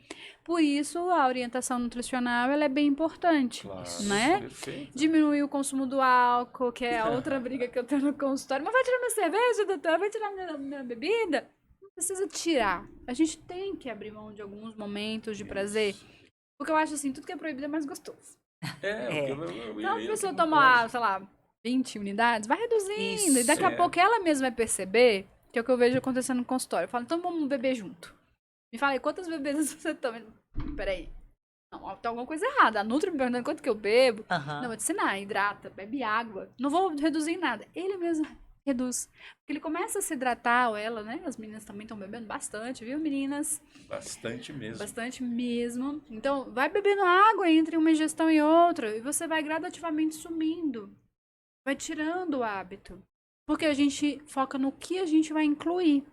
Por isso, a orientação nutricional ela é bem importante, Claro, né? perfeito. Diminuir o consumo do álcool, que é a outra briga que eu tenho no consultório. Mas vai tirar minha cerveja, doutora? Vai tirar minha bebida? Não precisa tirar. A gente tem que abrir mão de alguns momentos de prazer. Isso. Porque eu acho assim, tudo que é proibido é mais gostoso. É, É. o que Então, a que pessoa não tomar, pode. sei lá, 20 unidades, vai reduzindo. E Isso. daqui a É. pouco ela mesma vai perceber, que é o que eu vejo acontecendo no consultório. Eu falo, então vamos beber junto. Me fala aí, quantas bebidas você toma? Peraí. Não, tem alguma coisa errada. A Nutri me perguntando quanto que eu bebo. Aham. Não, vou te ensinar, hidrata, bebe água. Não vou reduzir em nada. Ele mesmo reduz. Porque ele começa a se hidratar, ou ela, né? As meninas também estão bebendo bastante, viu, meninas? Bastante mesmo. Bastante mesmo. Então, vai bebendo água entre uma ingestão e outra. E você vai gradativamente sumindo. Vai tirando o hábito. Porque a gente foca no que a gente vai incluir.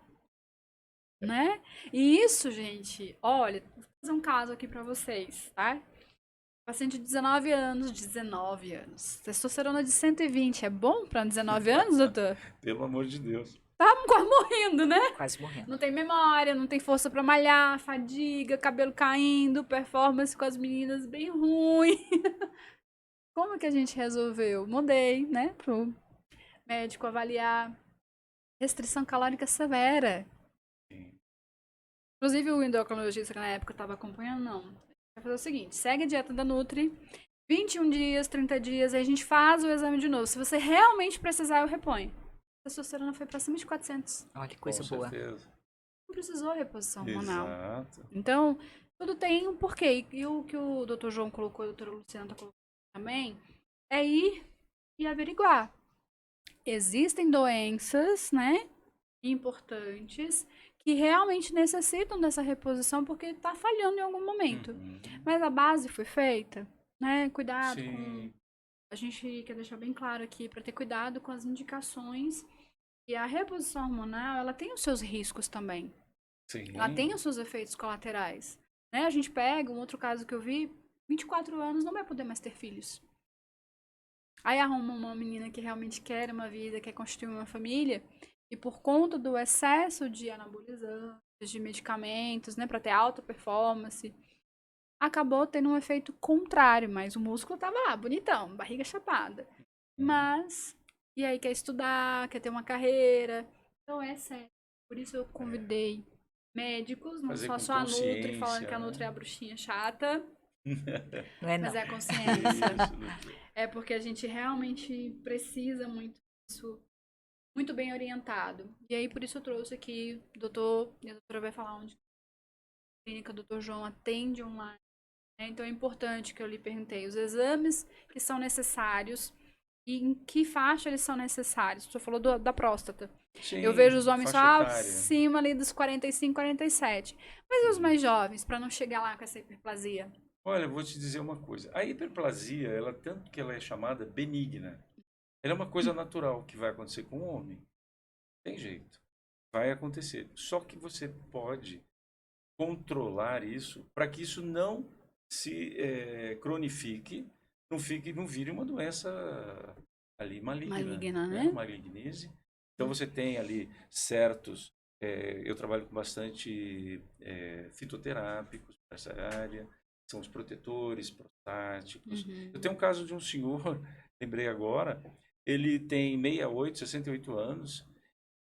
Né? E isso, gente, olha, vou fazer um caso aqui pra vocês, tá? Paciente de 19 anos, 19 anos. Testosterona de 120, é bom pra 19 anos, doutor? Pelo amor de Deus. Tá quase morrendo, né? Quase morrendo. Não tem memória, não tem força pra malhar, fadiga, cabelo caindo, performance com as meninas bem ruim. Como que a gente resolveu? Mudei, né, pro médico avaliar. Restrição calórica severa. Sim. Inclusive o endocrinologista que na época eu tava acompanhando, não. Vai fazer o seguinte, segue a dieta da Nutri, 21 dias, 30 dias, aí a gente faz o exame de novo. Se você realmente precisar, eu reponho. A testosterona foi pra cima de 400. Olha que coisa Com boa. certeza. Não precisou reposição hormonal. Exato. Então, tudo tem um porquê. E o que o Dr. João colocou, a doutora Luciana tá colocando também, é ir e averiguar. Existem doenças, né, importantes, que realmente necessitam dessa reposição porque está falhando em algum momento. Uhum. Mas a base foi feita, né? Cuidado com... Sim. A gente quer deixar bem claro aqui para ter cuidado com as indicações. E a reposição hormonal, ela tem os seus riscos também. Sim. Ela tem os seus efeitos colaterais. Né? A gente pega um outro caso que eu vi, 24 anos, não vai poder mais ter filhos. Aí arruma uma menina que realmente quer uma vida, quer constituir uma família, e por conta do excesso de anabolizantes, de medicamentos, né, para ter alta performance, acabou tendo um efeito contrário, mas o músculo tava lá, bonitão, barriga chapada. Mas, e aí quer estudar, quer ter uma carreira, então é sério. Por isso eu convidei médicos, não Fazer só com só a Nutri falando que a consciência, Nutri é a né? bruxinha chata, Não é mas não. é a consciência. Isso, Nutri. É porque a gente realmente precisa muito disso, muito bem orientado. E aí, por isso eu trouxe aqui o doutor, e a doutora vai falar onde a clínica doutor João atende online, né? Então é importante que eu lhe perguntei os exames que são necessários e em que faixa eles são necessários. Você falou da próstata. Eu vejo os Sim, homens faixa só etária. acima ali dos 45, 47. Mas e os mais Isso. jovens, para não chegar lá com essa hiperplasia? Olha, eu vou te dizer uma coisa. A hiperplasia, ela tanto que ela é chamada benigna. Ela é uma coisa natural que vai acontecer com o homem. Tem jeito. Vai acontecer. Só que você pode controlar isso para que isso não se cronifique, não vire uma doença ali maligna, Maligna, né? né? Malignise. Então você tem ali certos, eu trabalho com bastante fitoterápicos nessa área, são os protetores prostáticos. Uhum. Eu tenho um caso de um senhor, lembrei agora, ele tem 68 anos,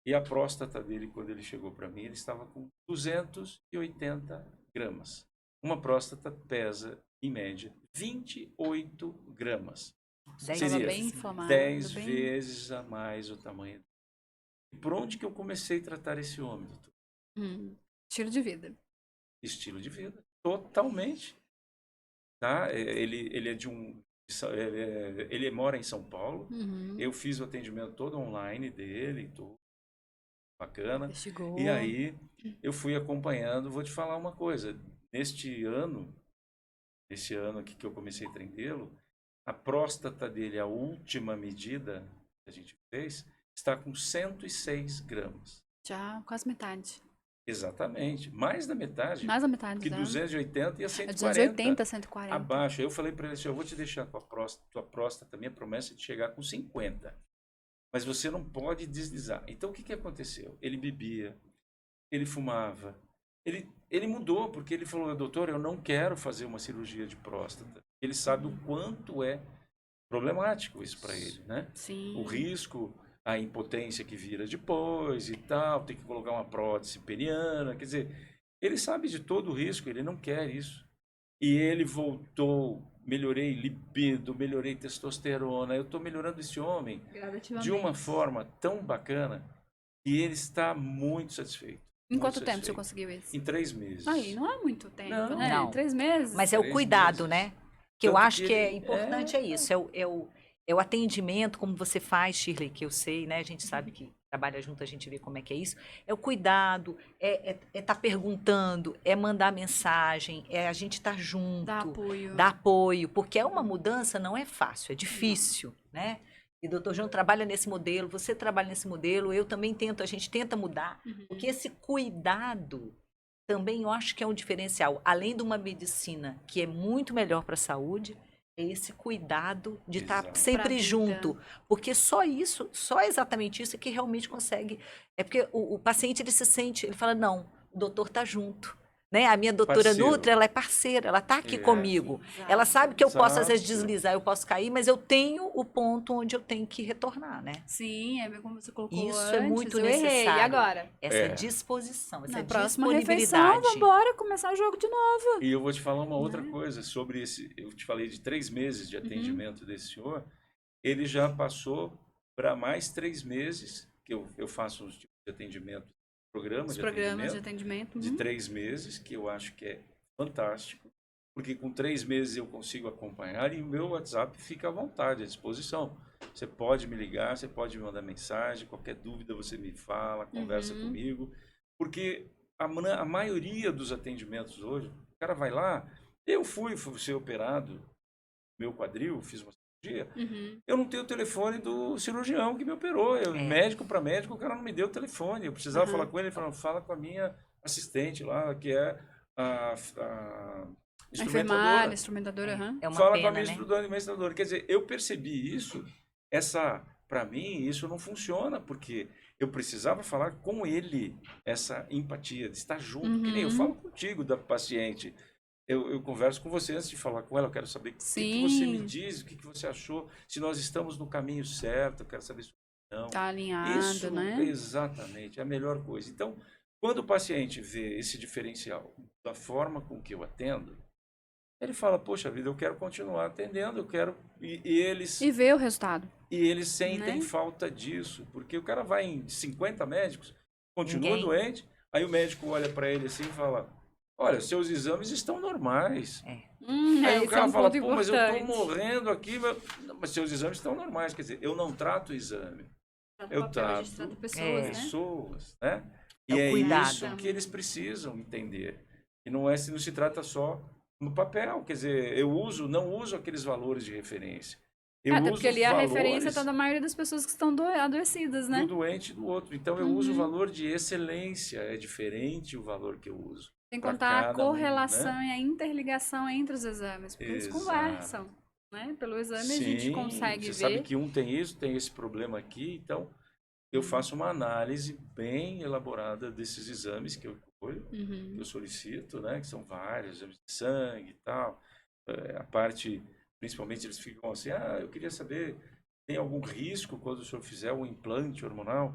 e a próstata dele, quando ele chegou para mim, ele estava com 280 gramas. Uma próstata pesa, em média, 28 gramas. 10 Estava Seria bem vezes. inflamado, 10 bem... vezes a mais o tamanho. E por onde que eu comecei a tratar esse homem, doutor? Estilo de vida. Estilo de vida. Totalmente. Tá? Ele é de um... Ele mora em São Paulo. Uhum. Eu fiz o atendimento todo online dele, tudo bacana. Investigou. E aí eu fui acompanhando. Vou te falar uma coisa. Neste ano aqui que eu comecei a atendê-lo, a próstata dele, a última medida que a gente fez, está com 106 gramas. Já quase metade. Exatamente. Mais da metade. Mais da metade, Que já. 280 e a É 140 280, 140. abaixo. Eu falei para ele assim, eu vou te deixar com tua próstata, minha promessa é de chegar com 50. Mas você não pode deslizar. Então, o que aconteceu? Ele bebia, ele fumava. Ele mudou, porque ele falou, doutor, eu não quero fazer uma cirurgia de próstata. Ele sabe o quanto é problemático isso para ele, né? Sim. O risco, a impotência que vira depois e tal, tem que colocar uma prótese peniana. Quer dizer, ele sabe de todo o risco, ele não quer isso. E ele voltou, melhorei libido, melhorei testosterona. Eu estou melhorando esse homem de uma forma tão bacana que ele está muito satisfeito. Em muito quanto tempo satisfeito. você conseguiu isso? Em 3 meses. Aí, não é muito tempo, Não. né? Não. 3 meses? Mas é o 3 cuidado, meses. né? Que eu Tanto acho que que é ele- importante é isso. É o atendimento, como você faz, Shirley, que eu sei, né? A gente sabe que trabalha junto, a gente vê como é que é isso. É o cuidado, é estar perguntando, é mandar mensagem, é a gente estar junto. Dá apoio. Dar apoio, porque é uma mudança, não é fácil, é difícil, né? E o doutor João trabalha nesse modelo, você trabalha nesse modelo, eu também tento, a gente tenta mudar, porque esse cuidado também eu acho que é um diferencial. Além de uma medicina que é muito melhor para a saúde, é esse cuidado de estar Exato. Pra sempre vida. junto. Porque só isso, só exatamente isso é que realmente consegue. É porque o paciente ele se sente, ele fala, não, o doutor está junto. Né? A minha doutora Parceiro. Nutri, ela é parceira, ela está aqui É. comigo. Exato. Ela sabe que eu posso, às vezes, Exato. deslizar, eu posso cair, mas eu tenho o ponto onde eu tenho que retornar, né? Sim, é bem como você colocou Isso antes. é muito eu errei. E necessário. agora? Essa É. disposição, essa Na próxima refeição, disponibilidade. vambora começar o jogo de novo. E eu vou te falar uma outra coisa sobre esse. Eu te falei de 3 meses de atendimento desse senhor. Ele já passou para mais 3 meses, que eu faço uns tipos de atendimento, Os programas de atendimento. de 3 meses, que eu acho que é fantástico, porque com 3 meses eu consigo acompanhar e o meu WhatsApp fica à vontade, à disposição. Você pode me ligar, você pode me mandar mensagem, qualquer dúvida você me fala, conversa comigo, porque a maioria dos atendimentos hoje, o cara vai lá, eu fui ser operado, meu quadril, fiz uma cirurgia, eu não tenho o telefone do cirurgião que me operou. Médico para médico, o cara não me deu o telefone. Eu precisava falar com ele. Ele falou, fala com a minha assistente lá, que é a A enfermara, instrumentadora. instrumentadora, É uma Fala com a pena, minha né? instrumentadora. Quer dizer, eu percebi isso. Para mim, isso não funciona, porque eu precisava falar com ele, essa empatia, de estar junto. Que nem eu falo contigo, da paciente. Eu converso com você antes de falar com ela, eu quero saber o que você me diz, o que você achou, se nós estamos no caminho certo, eu quero saber sua opinião. Tá alinhado, Isso, né? exatamente, é a melhor coisa. Então, Quando o paciente vê esse diferencial da forma com que eu atendo, ele fala, poxa vida, eu quero continuar atendendo, eu quero... E eles E ver o resultado, sentem né? falta disso, porque o cara vai em 50 médicos, continua Ninguém. doente, aí o médico olha para ele assim e fala, olha, seus exames estão normais. Aí o Isso é cara um fala, ponto pô, mas eu tô importante. morrendo aqui, mas seus exames estão normais. Quer dizer, eu não trato o exame, eu Papel, a gente trata trato pessoas, né? pessoas, né? É E o é cuidado. isso que eles precisam entender. E não se trata só no papel, quer dizer, não uso aqueles valores de referência. Eu Até uso porque ali a referência valores tá da maioria das pessoas que estão adoecidas, do né? doente e do outro. Então eu uso o valor de excelência, é diferente o valor que eu uso Sem para contar a cada um, correlação né? e a interligação entre os exames, porque eles Exato. conversam, né? Pelo exame a gente Sim, consegue você sabe ver. que um tem isso, tem esse problema aqui, então eu faço uma análise bem elaborada desses exames que eu escolho, que eu solicito, né? Que são vários, exames de sangue e tal. A parte, principalmente eles ficam assim, eu queria saber, tem algum risco quando o senhor fizer um implante hormonal?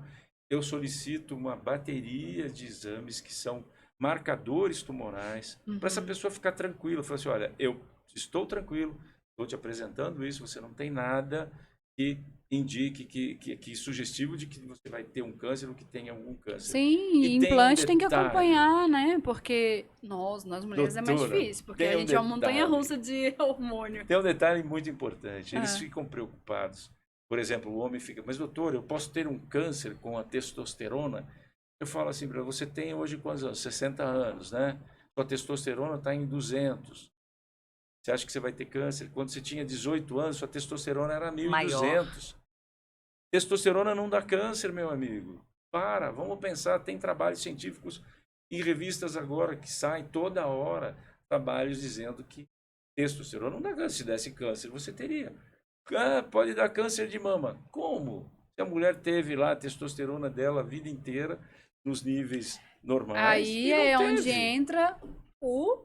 Eu solicito uma bateria de exames que são marcadores tumorais, para essa pessoa ficar tranquila. Falar assim, olha, eu estou tranquilo, estou te apresentando isso, você não tem nada que indique, que sugestivo de que você vai ter um câncer ou que tenha algum câncer. Sim, E e tem um implante tem que detalhe, acompanhar, né? Porque nós mulheres é mais doutora, difícil, porque tem a um gente é uma detalhe. montanha-russa de hormônio. Tem um detalhe muito importante. Eles Ah. ficam preocupados. Por exemplo, o homem fica, mas doutor, eu posso ter um câncer com a testosterona? Eu falo assim para você, tem hoje quantos anos? 60 anos, né? Sua testosterona está em 200. Você acha que você vai ter câncer? Quando você tinha 18 anos, sua testosterona era Maior. 1.200. Testosterona não dá câncer, meu amigo. Vamos pensar, tem trabalhos científicos em revistas agora que saem toda hora, trabalhos dizendo que testosterona não dá câncer. Se desse câncer, você teria. Pode dar câncer de mama. Como? Se a mulher teve lá a testosterona dela a vida inteira, nos níveis normais, Aí e não é onde teve. entra o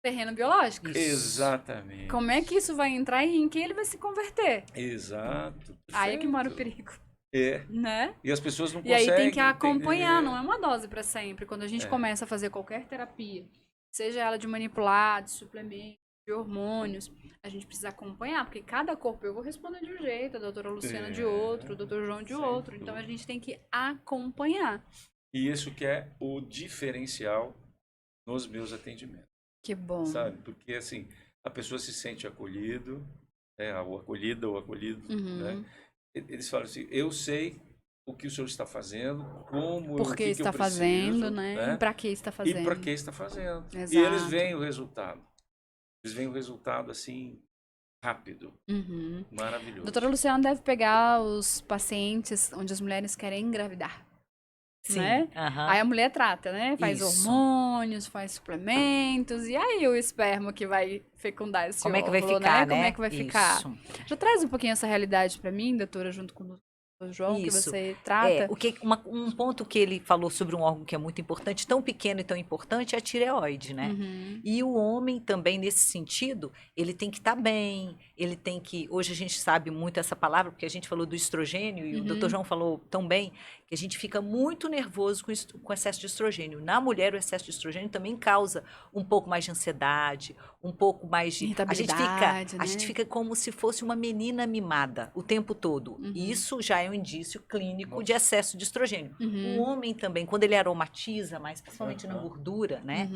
terreno biológico. Isso. Exatamente. Como é que isso vai entrar e em que ele vai se converter? Exato. Aí é que mora o Perfeito. perigo, É. né? E as pessoas não E aí tem que conseguem acompanhar, entender. não é uma dose para sempre. Quando a gente É. começa a fazer qualquer terapia, seja ela de manipular, de suplemento, de hormônios, a gente precisa acompanhar, porque cada corpo eu vou responder de um jeito, a doutora Luciana de outro, o doutor João de sem outro. Então a dúvida. gente tem que acompanhar. E isso que é o diferencial nos meus atendimentos, Que bom. sabe? Porque assim, a pessoa se sente acolhido, ou acolhida ou acolhido, né? Eles falam assim, eu sei o que o senhor está fazendo, Por o que que eu está fazendo, preciso, né? E para que está E fazendo. para que está fazendo. Exato. E eles veem o resultado. Eles veem o resultado assim, rápido, maravilhoso. Doutora Luciana deve pegar os pacientes onde as mulheres querem engravidar. Sim. Né? aham. Aí a mulher trata, né? Faz Isso. hormônios, faz suplementos. E aí o esperma que vai fecundar esse Como é que vai óvulo, ficar, né? né? Como é que vai ficar? Isso. Já traz um pouquinho essa realidade pra mim, doutora, junto com o doutor João, que Isso. você trata. Um ponto que ele falou sobre um órgão que é muito importante, tão pequeno e tão importante, é a tireoide, né? E o homem também, nesse sentido, ele tem que estar bem, ele tem que... Hoje a gente sabe muito essa palavra, porque a gente falou do estrogênio, e o doutor João falou tão bem, que a gente fica muito nervoso com excesso de estrogênio. Na mulher, o excesso de estrogênio também causa um pouco mais de ansiedade, um pouco mais de... Irritabilidade, A gente fica como se fosse uma menina mimada o tempo todo. E isso já é um indício clínico de excesso de estrogênio. O homem também, quando ele aromatiza mais, principalmente na gordura, né?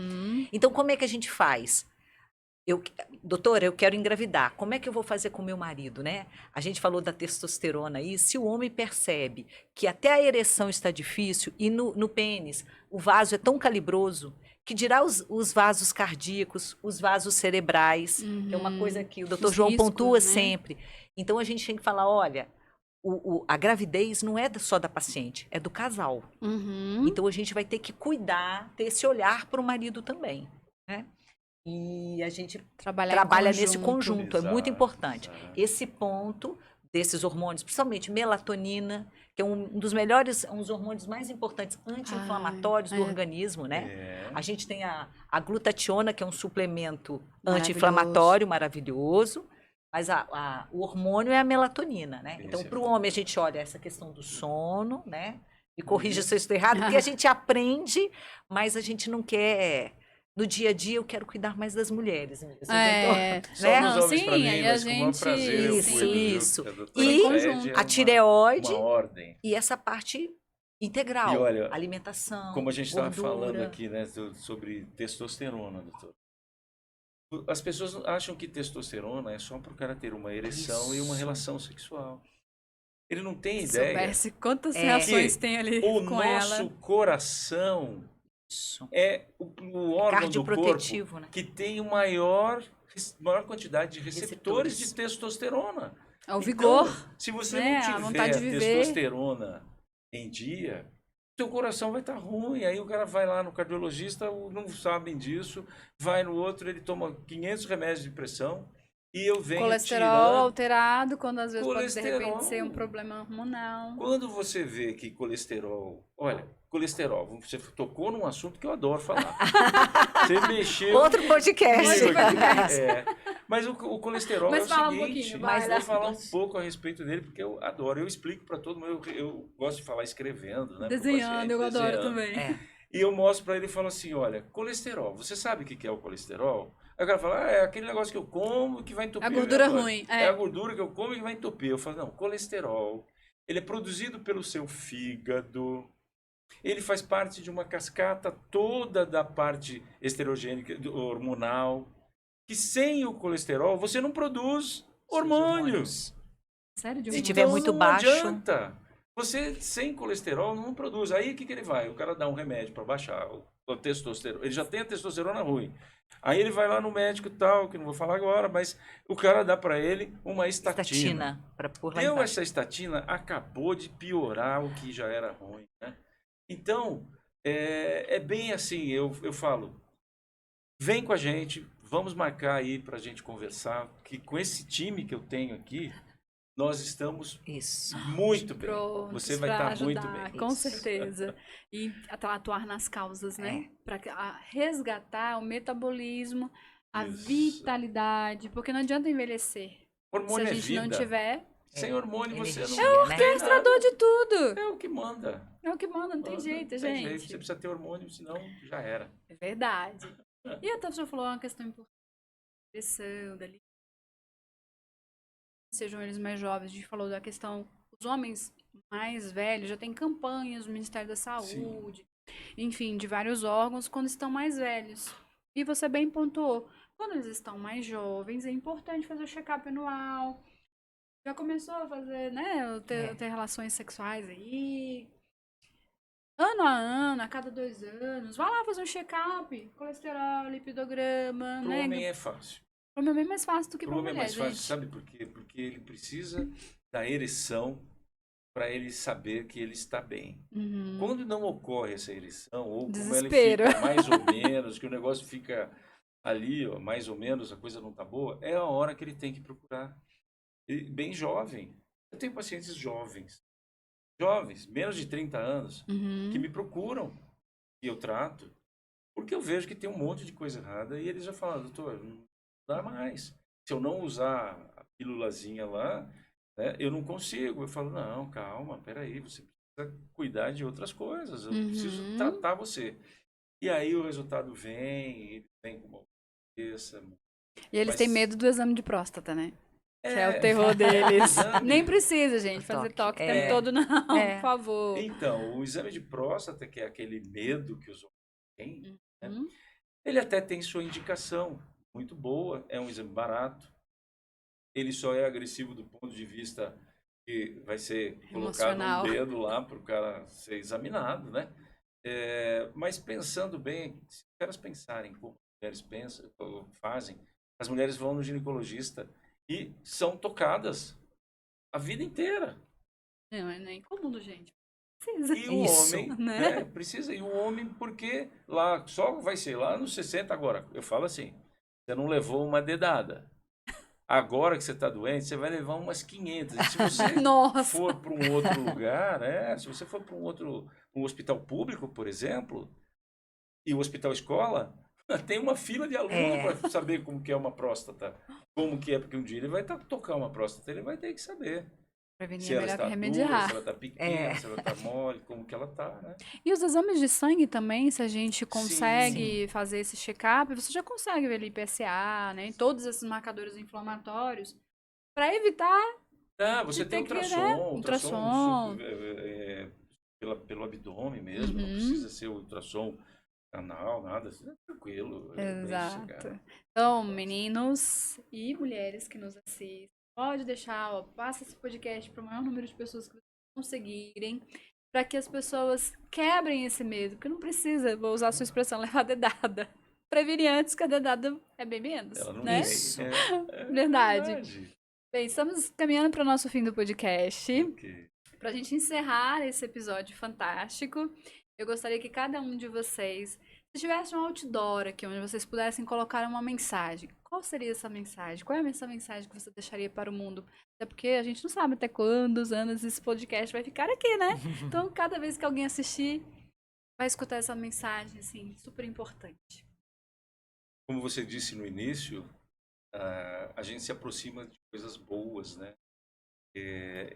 Então, como é que a gente faz? Doutora, eu quero engravidar. Como é que eu vou fazer com meu marido, né? A gente falou da testosterona aí. Se o homem percebe que até a ereção está difícil e no pênis o vaso é tão calibroso, que dirá os vasos cardíacos, os vasos cerebrais, que é uma coisa que o doutor Os João riscos, pontua né? sempre. Então, a gente tem que falar, olha, a gravidez não é só da paciente, é do casal. Então, a gente vai ter que cuidar, ter esse olhar para o marido também, né? E a gente trabalha nesse conjunto, é muito Exato, importante. exato. Esse ponto desses hormônios, principalmente melatonina, que é um dos melhores, um dos hormônios mais importantes anti-inflamatórios do organismo, né? A gente tem a glutationa, que é um suplemento anti-inflamatório maravilhoso, mas o hormônio é a melatonina, né? Então, para o homem, a gente olha essa questão do sono, né? Me corrija se eu estou errado, porque a gente aprende, mas a gente não quer. No dia a dia, eu quero cuidar mais das mulheres mesmo. Só Né? nos Não, homens sim, pra mim, aí a mas com o maior gente- prazer eu Isso, cuido, viu? isso. Porque a doutora E Clédia é a tireoide uma ordem. e essa parte integral. E olha, Alimentação, como a gente estava gordura. falando aqui, né, sobre testosterona, doutor. As pessoas acham que testosterona é só para o cara ter uma ereção e uma Isso. relação sexual. Ele não tem Se ideia. soubesse quantas É. reações tem ali O com nosso ela. coração Isso. é o órgão do corpo Cardioprotetivo, né? que tem maior quantidade de receptores de testosterona. É o vigor. Então, se você né, não a tiver vontade de viver. testosterona em dia, seu coração vai estar ruim. Aí o cara vai lá no cardiologista, não sabem disso, vai no outro, ele toma 500 remédios de pressão e eu venho Colesterol tirando. alterado, quando às vezes pode de Colesterol. repente ser um problema hormonal. Quando você vê que colesterol... Olha, colesterol, você tocou num assunto que eu adoro falar. Você mexeu... Outro podcast. comigo aqui. Mas o colesterol Mas é o fala um seguinte, pouquinho, vai mas lá. vou falar um pouco a respeito dele, porque eu adoro, eu explico para todo mundo, eu gosto de falar escrevendo, né? pro Desenhando, eu paciente, adoro desenhando. também. É. E eu mostro para ele e falo assim, olha, colesterol, você sabe o que é o colesterol? Aí o cara fala, é aquele negócio que eu como que vai entupir. A gordura minha ruim, É a gordura que eu como que vai entupir. Eu falo, não, colesterol, ele é produzido pelo seu fígado, ele faz parte de uma cascata toda da parte esterogênica, hormonal, que sem o colesterol você não produz hormônios. Sério, de Se um tiver muito não baixo. adianta. Você sem colesterol não produz. Aí o que ele vai? O cara dá um remédio para baixar o testosterona. Ele já tem a testosterona ruim. Aí ele vai lá no médico e tal, que não vou falar agora, mas o cara dá para ele uma estatina. Para pôr lá Deu embaixo. essa estatina, acabou de piorar o que já era ruim, né? Então, é bem assim, eu falo, vem com a gente, vamos marcar aí para a gente conversar, que com esse time que eu tenho aqui, nós estamos Isso. muito bem. Prontos Você vai pra estar muito ajudar, bem. com Isso. certeza. E atuar nas causas, né? Para resgatar o metabolismo, a Isso. vitalidade, porque não adianta envelhecer. Se Hormônio a é gente não vida. tiver, Sem hormônio você não Energia, né? tem orquestrador de tudo. nada. É o que manda. É o que manda, não tem jeito, Não tem gente. jeito. Você precisa ter hormônio, senão já era. É verdade. E a Tati já falou uma questão importante da depressão, da sejam eles mais jovens, a gente falou da questão, os homens mais velhos já têm campanhas do Ministério da Saúde, enfim, de vários órgãos quando estão mais velhos. E você bem pontuou, quando eles estão mais jovens, é importante fazer o check-up anual. Já começou a fazer, né, ter relações sexuais aí, ano a ano, a cada 2 anos, vai lá fazer um check-up, colesterol, lipidograma, Para o né? homem é fácil. Para o homem é mais fácil do que Para para o a homem é mulher, mais fácil, gente. sabe por quê? Porque ele precisa da ereção para ele saber que ele está bem. Uhum. Quando não ocorre essa ereção, ou como ele Desespero. fica mais ou menos, que o negócio fica ali, ó, mais ou menos, a coisa não está boa, é a hora que ele tem que procurar. E bem jovem. Eu tenho pacientes jovens, menos de 30 anos, Uhum. que me procuram e eu trato, porque eu vejo que tem um monte de coisa errada e eles já falam, doutor, não dá mais. Se eu não usar a pílulazinha lá, né, eu não consigo. Eu falo, não, calma, peraí, você precisa cuidar de outras coisas, eu preciso tratar você. E aí o resultado vem, ele vem com uma cabeça. E eles Mas- têm medo do exame de próstata, né? Que é o terror deles. exame. Nem precisa, gente, O fazer toque. toque o tempo todo, não, É. por favor. Então, o exame de próstata, que é aquele medo que os homens têm, né, Uhum. ele até tem sua indicação muito boa, é um exame barato, ele só é agressivo do ponto de vista que vai ser colocado Emocional. um dedo lá para o cara ser examinado, né? Mas pensando bem, se os caras pensarem como as mulheres pensam, ou fazem, as mulheres vão no ginecologista e são tocadas a vida inteira. Não, é nem incômodo, gente. Precisa. E o Isso, homem, né? né, precisa. E o homem, porque lá, só vai ser lá nos 60 agora. Eu falo assim, você não levou uma dedada. Agora que você está doente, você vai levar umas 500. E se você Nossa. for para um outro lugar, se você for para um hospital público, por exemplo, e o hospital escola, tem uma fila de alunos para saber como que é uma próstata. Como que é, porque um dia ele vai tocar uma próstata, ele vai ter que saber. Prevenir Se é ela melhor está que dura, remediar. se ela está pequena, se ela está mole, como que ela está, né? E os exames de sangue também, se a gente Sim. consegue fazer esse check-up, você já consegue ver ali PSA, né? Todos esses marcadores inflamatórios, para evitar Você de tem ter que, né? ultrassom Ultrassom. pelo abdômen mesmo, não Uhum. precisa ser ultrassom anal, nada, assim, é tranquilo, bem Exato. sossegado. Então, meninos e mulheres que nos assistem, pode deixar, ó, passa esse podcast para o maior número de pessoas que vocês conseguirem, para que as pessoas quebrem esse medo, porque não precisa, vou usar a sua expressão, levar dedada. Prevenir antes que a dedada é bem menos, Ela não né? vem, Isso. é Verdade. verdade. Bem, estamos caminhando para o nosso fim do podcast. Ok. Para a gente encerrar esse episódio fantástico, eu gostaria que cada um de vocês, se tivesse um outdoor aqui onde vocês pudessem colocar uma mensagem, qual seria essa mensagem? Qual é essa mensagem que você deixaria para o mundo? Até porque a gente não sabe até quantos anos esse podcast vai ficar aqui, né? Então, cada vez que alguém assistir, vai escutar essa mensagem, assim, super importante. Como você disse no início, a gente se aproxima de coisas boas, né?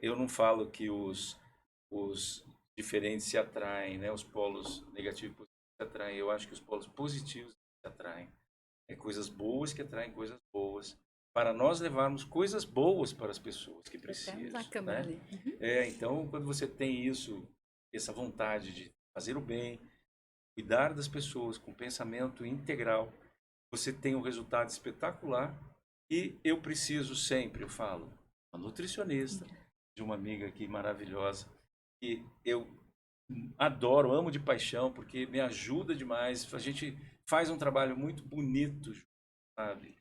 Eu não falo que os diferentes se atraem, né? Os polos negativos e positivos se atraem. Eu acho que os polos positivos se atraem. É coisas boas que atraem coisas boas. Para nós levarmos coisas boas para as pessoas que Temos precisam, a câmera né? ali. Então, quando você tem isso, essa vontade de fazer o bem, cuidar das pessoas com pensamento integral, você tem um resultado espetacular. E eu preciso sempre, eu falo, uma nutricionista, de uma amiga aqui maravilhosa, que eu adoro, amo de paixão, porque me ajuda demais. A gente faz um trabalho muito bonito, sabe?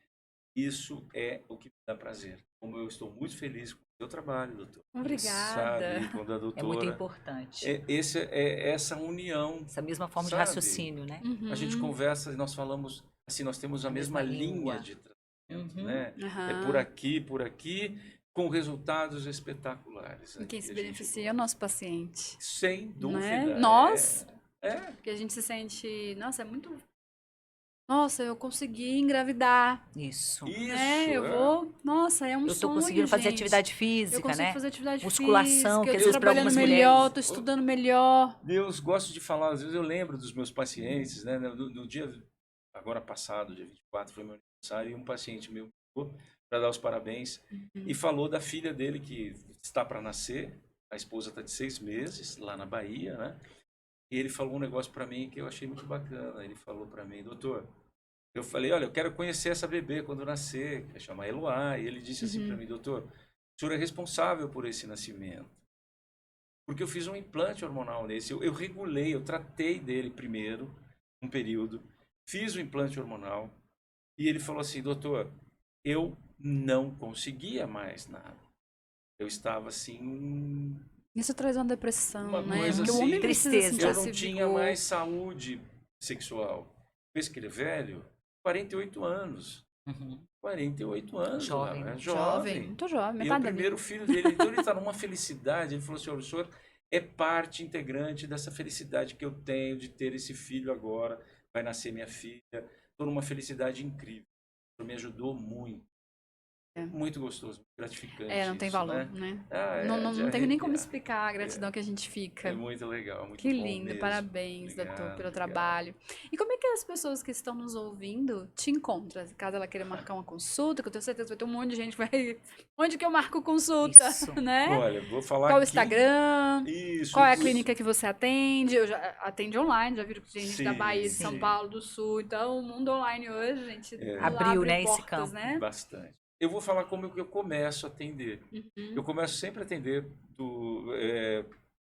Isso é o que me dá prazer. Como eu estou muito feliz com o seu trabalho, doutor. Obrigada. Sabe? Quando a É muito doutora... importante. Essa união, Essa mesma forma de sabe? raciocínio, né? A gente Uhum. conversa e nós falamos, assim, nós temos a mesma linha língua. de tratamento, Uhum. né? É Aham. por aqui, com resultados espetaculares. E quem Aqui se a gente beneficia é o gosta. nosso paciente, Sem né? dúvida. Nós, É. porque a gente se sente, nossa, é muito, nossa, eu consegui engravidar, Isso. né? Isso. Eu vou, nossa, é um Eu tô sonho, conseguindo fazer gente. atividade Eu física, consigo né? fazer atividade Musculação, física, que eu às tô vezes para trabalhando algumas melhor, mulheres. tô estudando melhor. Deus, gosto de falar, às vezes eu lembro dos meus pacientes, né? No dia, agora passado, dia 24, foi meu aniversário, e um paciente meu para dar os parabéns e falou da filha dele que está para nascer, a esposa está de 6 meses, lá na Bahia, né? E ele falou um negócio para mim que eu achei muito bacana. Ele falou para mim, doutor, eu falei, olha, eu quero conhecer essa bebê quando nascer, quer chamar Eloá. E ele disse assim para mim, doutor, o senhor é responsável por esse nascimento. Porque eu fiz um implante hormonal nesse, eu regulei, eu tratei dele primeiro, um período, fiz o implante hormonal, e ele falou assim, doutor, eu não conseguia mais nada. Eu estava assim, Isso traz uma depressão, uma né? coisa Porque o assim, homem precisa tristeza. sentir eu esse não tinha vigor. mais saúde sexual. Vês que ele é velho? 48 anos. Uhum. 48 anos. Jovem, Lá, né? Jovem, muito jovem, E o metade da primeiro vida. filho dele, então ele está numa felicidade. Ele falou assim, olha, o senhor é parte integrante dessa felicidade que eu tenho de ter esse filho agora. Vai nascer minha filha. Estou numa felicidade incrível. O senhor me ajudou muito. É. Muito gostoso, muito gratificante É, não tem isso, valor, né? né? É Não, de não tenho nem como arrepiar. explicar a gratidão que a gente fica. É muito legal, muito Que bom lindo, mesmo. parabéns, doutor, Obrigado, pelo obrigado. trabalho. E como é que as pessoas que estão nos ouvindo te encontram? Caso ela queira marcar uma consulta, que eu tenho certeza que vai ter um monte de gente que vai. Onde que eu marco consulta? Isso. Né? Olha, vou falar Qual o aqui. Instagram? Isso. Qual é a clínica que você atende? Eu já atende online, já viram que tem gente da Sim, Bahia, de sim. São Paulo, do Sul. Então, o mundo online hoje, gente, Abriu, abre né, esse portas, campo. né? Bastante. Eu vou falar como que eu começo a atender. Eu começo sempre a atender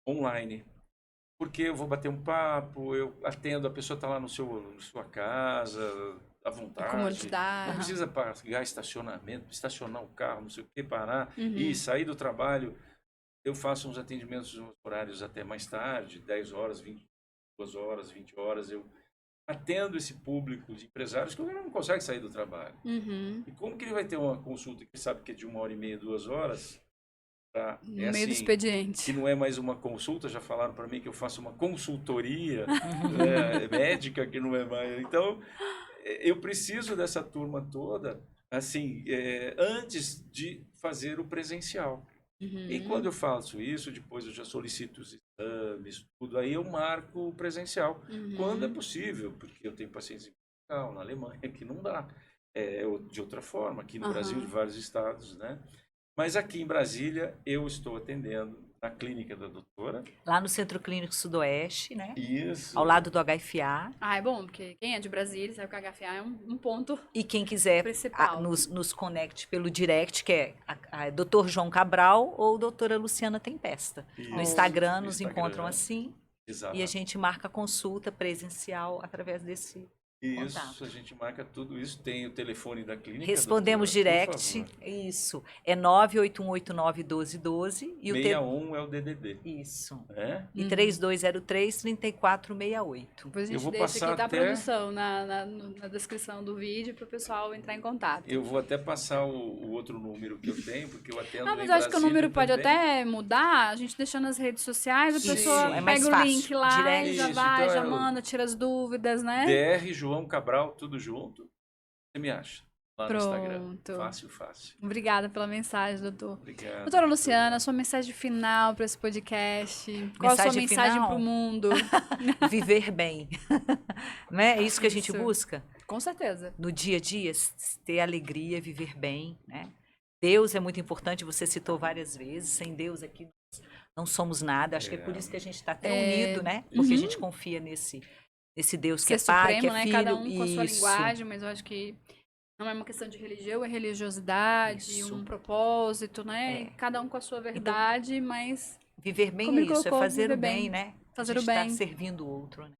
online. Porque eu vou bater um papo, eu atendo, a pessoa está lá na sua casa, à vontade. Comodidade. Não precisa pagar estacionamento, estacionar o carro, não sei o que, parar e sair do trabalho. Eu faço uns atendimentos nos horários até mais tarde, 10 horas, 22 horas, 20 horas. Eu atendo esse público de empresários que não consegue sair do trabalho. E como que ele vai ter uma consulta que sabe que é de 1h30, 2 horas? No meio do expediente. Que não é mais uma consulta, já falaram para mim que eu faço uma consultoria médica, que não é mais. Então, eu preciso dessa turma toda, assim, antes de fazer o presencial. E quando eu faço isso, depois eu já solicito os exames, tudo. Aí eu marco presencial, quando é possível, porque eu tenho pacientes em Portugal, na Alemanha, que não dá. De outra forma, aqui no Brasil, de vários estados, né? Mas aqui em Brasília, eu estou atendendo na clínica da doutora. Lá no Centro Clínico Sudoeste, né? Isso. Ao lado do HFA. Ah, é bom, porque quem é de Brasília sabe que o HFA é um ponto E quem quiser principal. nos conecte pelo direct, que é a Dr. João Cabral ou doutora Luciana Tempesta. Isso, No Instagram no nos Instagram. encontram assim. Exato. E a gente marca consulta presencial através desse Isso, contato. a gente marca tudo isso. Tem o telefone da clínica. Respondemos doutora, por direct. favor. Isso. É 981891212. E 61 é o DDD. Isso. É? E 3203-3468. Depois a Eu gente vou deixa passar aqui da até- produção na descrição do vídeo para o pessoal entrar em contato. Eu vou até passar o outro número que eu tenho, porque eu atendo Não, mas em eu acho que o Brasília número pode também. até mudar, a gente deixando nas redes sociais, a Sim, pessoa é mais pega o fácil, link lá direct. e já Isso, vai, então já é o manda, tira as dúvidas, né? DR João Cabral, tudo junto. Você me acha lá no Instagram. Pronto. Fácil, fácil. Obrigada pela mensagem, doutor. Obrigado. Doutora Luciana, sua mensagem final para esse podcast. Qual a sua Mensagem mensagem final? para o mundo? Viver bem. Né? É isso que a gente Isso. busca? Com certeza. No dia a dia, ter alegria, viver bem, né? Deus é muito importante, você citou várias vezes. Sem Deus aqui não somos nada. Acho que é por isso que a gente está tão unido, né? Porque a gente confia nesse Deus que é Ser pai, supremo, que é né? filho. Cada um com a sua Isso. linguagem, mas eu acho que não é uma questão de religião, é religiosidade, Isso. um propósito, né? É. Cada um com a sua verdade, mas Viver bem Como é ele isso, é colocou, fazer viver o bem, bem. né? Fazer a gente o bem. Tá servindo o outro, né?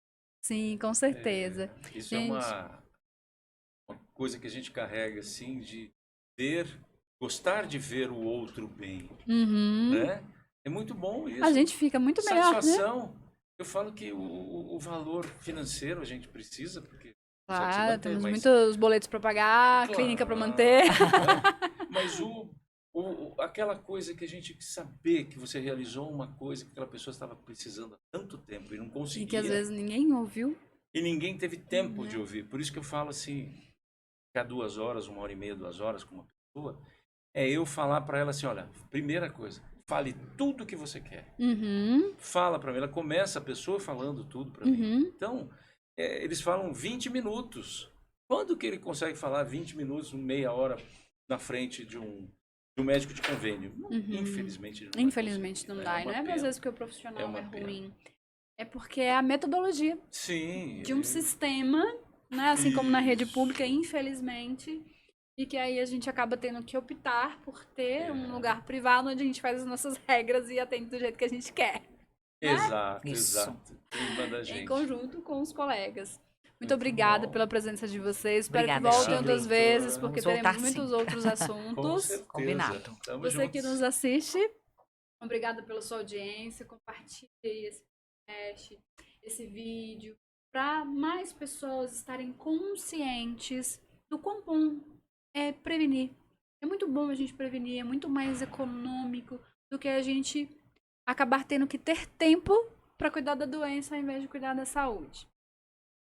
sim, com certeza. Isso é uma coisa que a gente carrega, assim, de gostar de ver o outro bem, Uhum. né? É muito bom isso. A gente fica muito melhor, né? Satisfação. Eu falo que o valor financeiro a gente precisa, porque consegue se Claro, manter, temos mas- muitos boletos para pagar, Claro. clínica para manter. Mas aquela coisa que a gente saber que você realizou uma coisa que aquela pessoa estava precisando há tanto tempo e não E conseguia. que às vezes ninguém ouviu. E ninguém teve tempo de ouvir. Por isso que eu falo assim, ficar 2 horas, 1h30, 2 horas com uma pessoa, é eu falar para ela assim, olha, primeira coisa, fale tudo que você quer. Uhum, Fala para mim, ela começa a pessoa falando tudo para mim. uhum. Então, eles falam 20 minutos. Quando que ele consegue falar 20 minutos, meia hora na frente de um médico de convênio? Infelizmente não vai Infelizmente não conseguir. dá. E não uma é às pena. vezes porque o profissional É uma é pena. ruim. É porque é a metodologia Sim. de um sistema, né? Assim como na rede Isso. pública, infelizmente. E que aí a gente acaba tendo que optar por ter um lugar privado onde a gente faz as nossas regras e atende do jeito que a gente quer. Exato, Isso. exato. Quem manda a gente. Em conjunto com os colegas. Muito Muito obrigada bom. pela presença de vocês. Espero Obrigada, que voltem Shirley. outras vezes, porque Vamos voltar, teremos muitos sim. outros Com assuntos. certeza. Combinado. Tamo Você que juntos. nos assiste, obrigada pela sua audiência. Compartilhe esse podcast, esse vídeo, para mais pessoas estarem conscientes do quão bom é prevenir. É muito bom a gente prevenir, é muito mais econômico do que a gente acabar tendo que ter tempo para cuidar da doença ao invés de cuidar da saúde.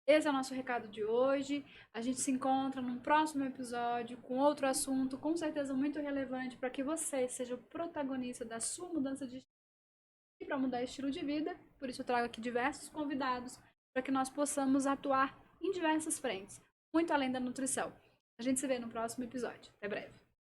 Esse é o nosso recado de hoje. A gente se encontra num próximo episódio com outro assunto, com certeza muito relevante para que você seja o protagonista da sua mudança de estilo e para mudar estilo de vida. Por isso eu trago aqui diversos convidados para que nós possamos atuar em diversas frentes, muito além da nutrição. A gente se vê no próximo episódio. Até breve.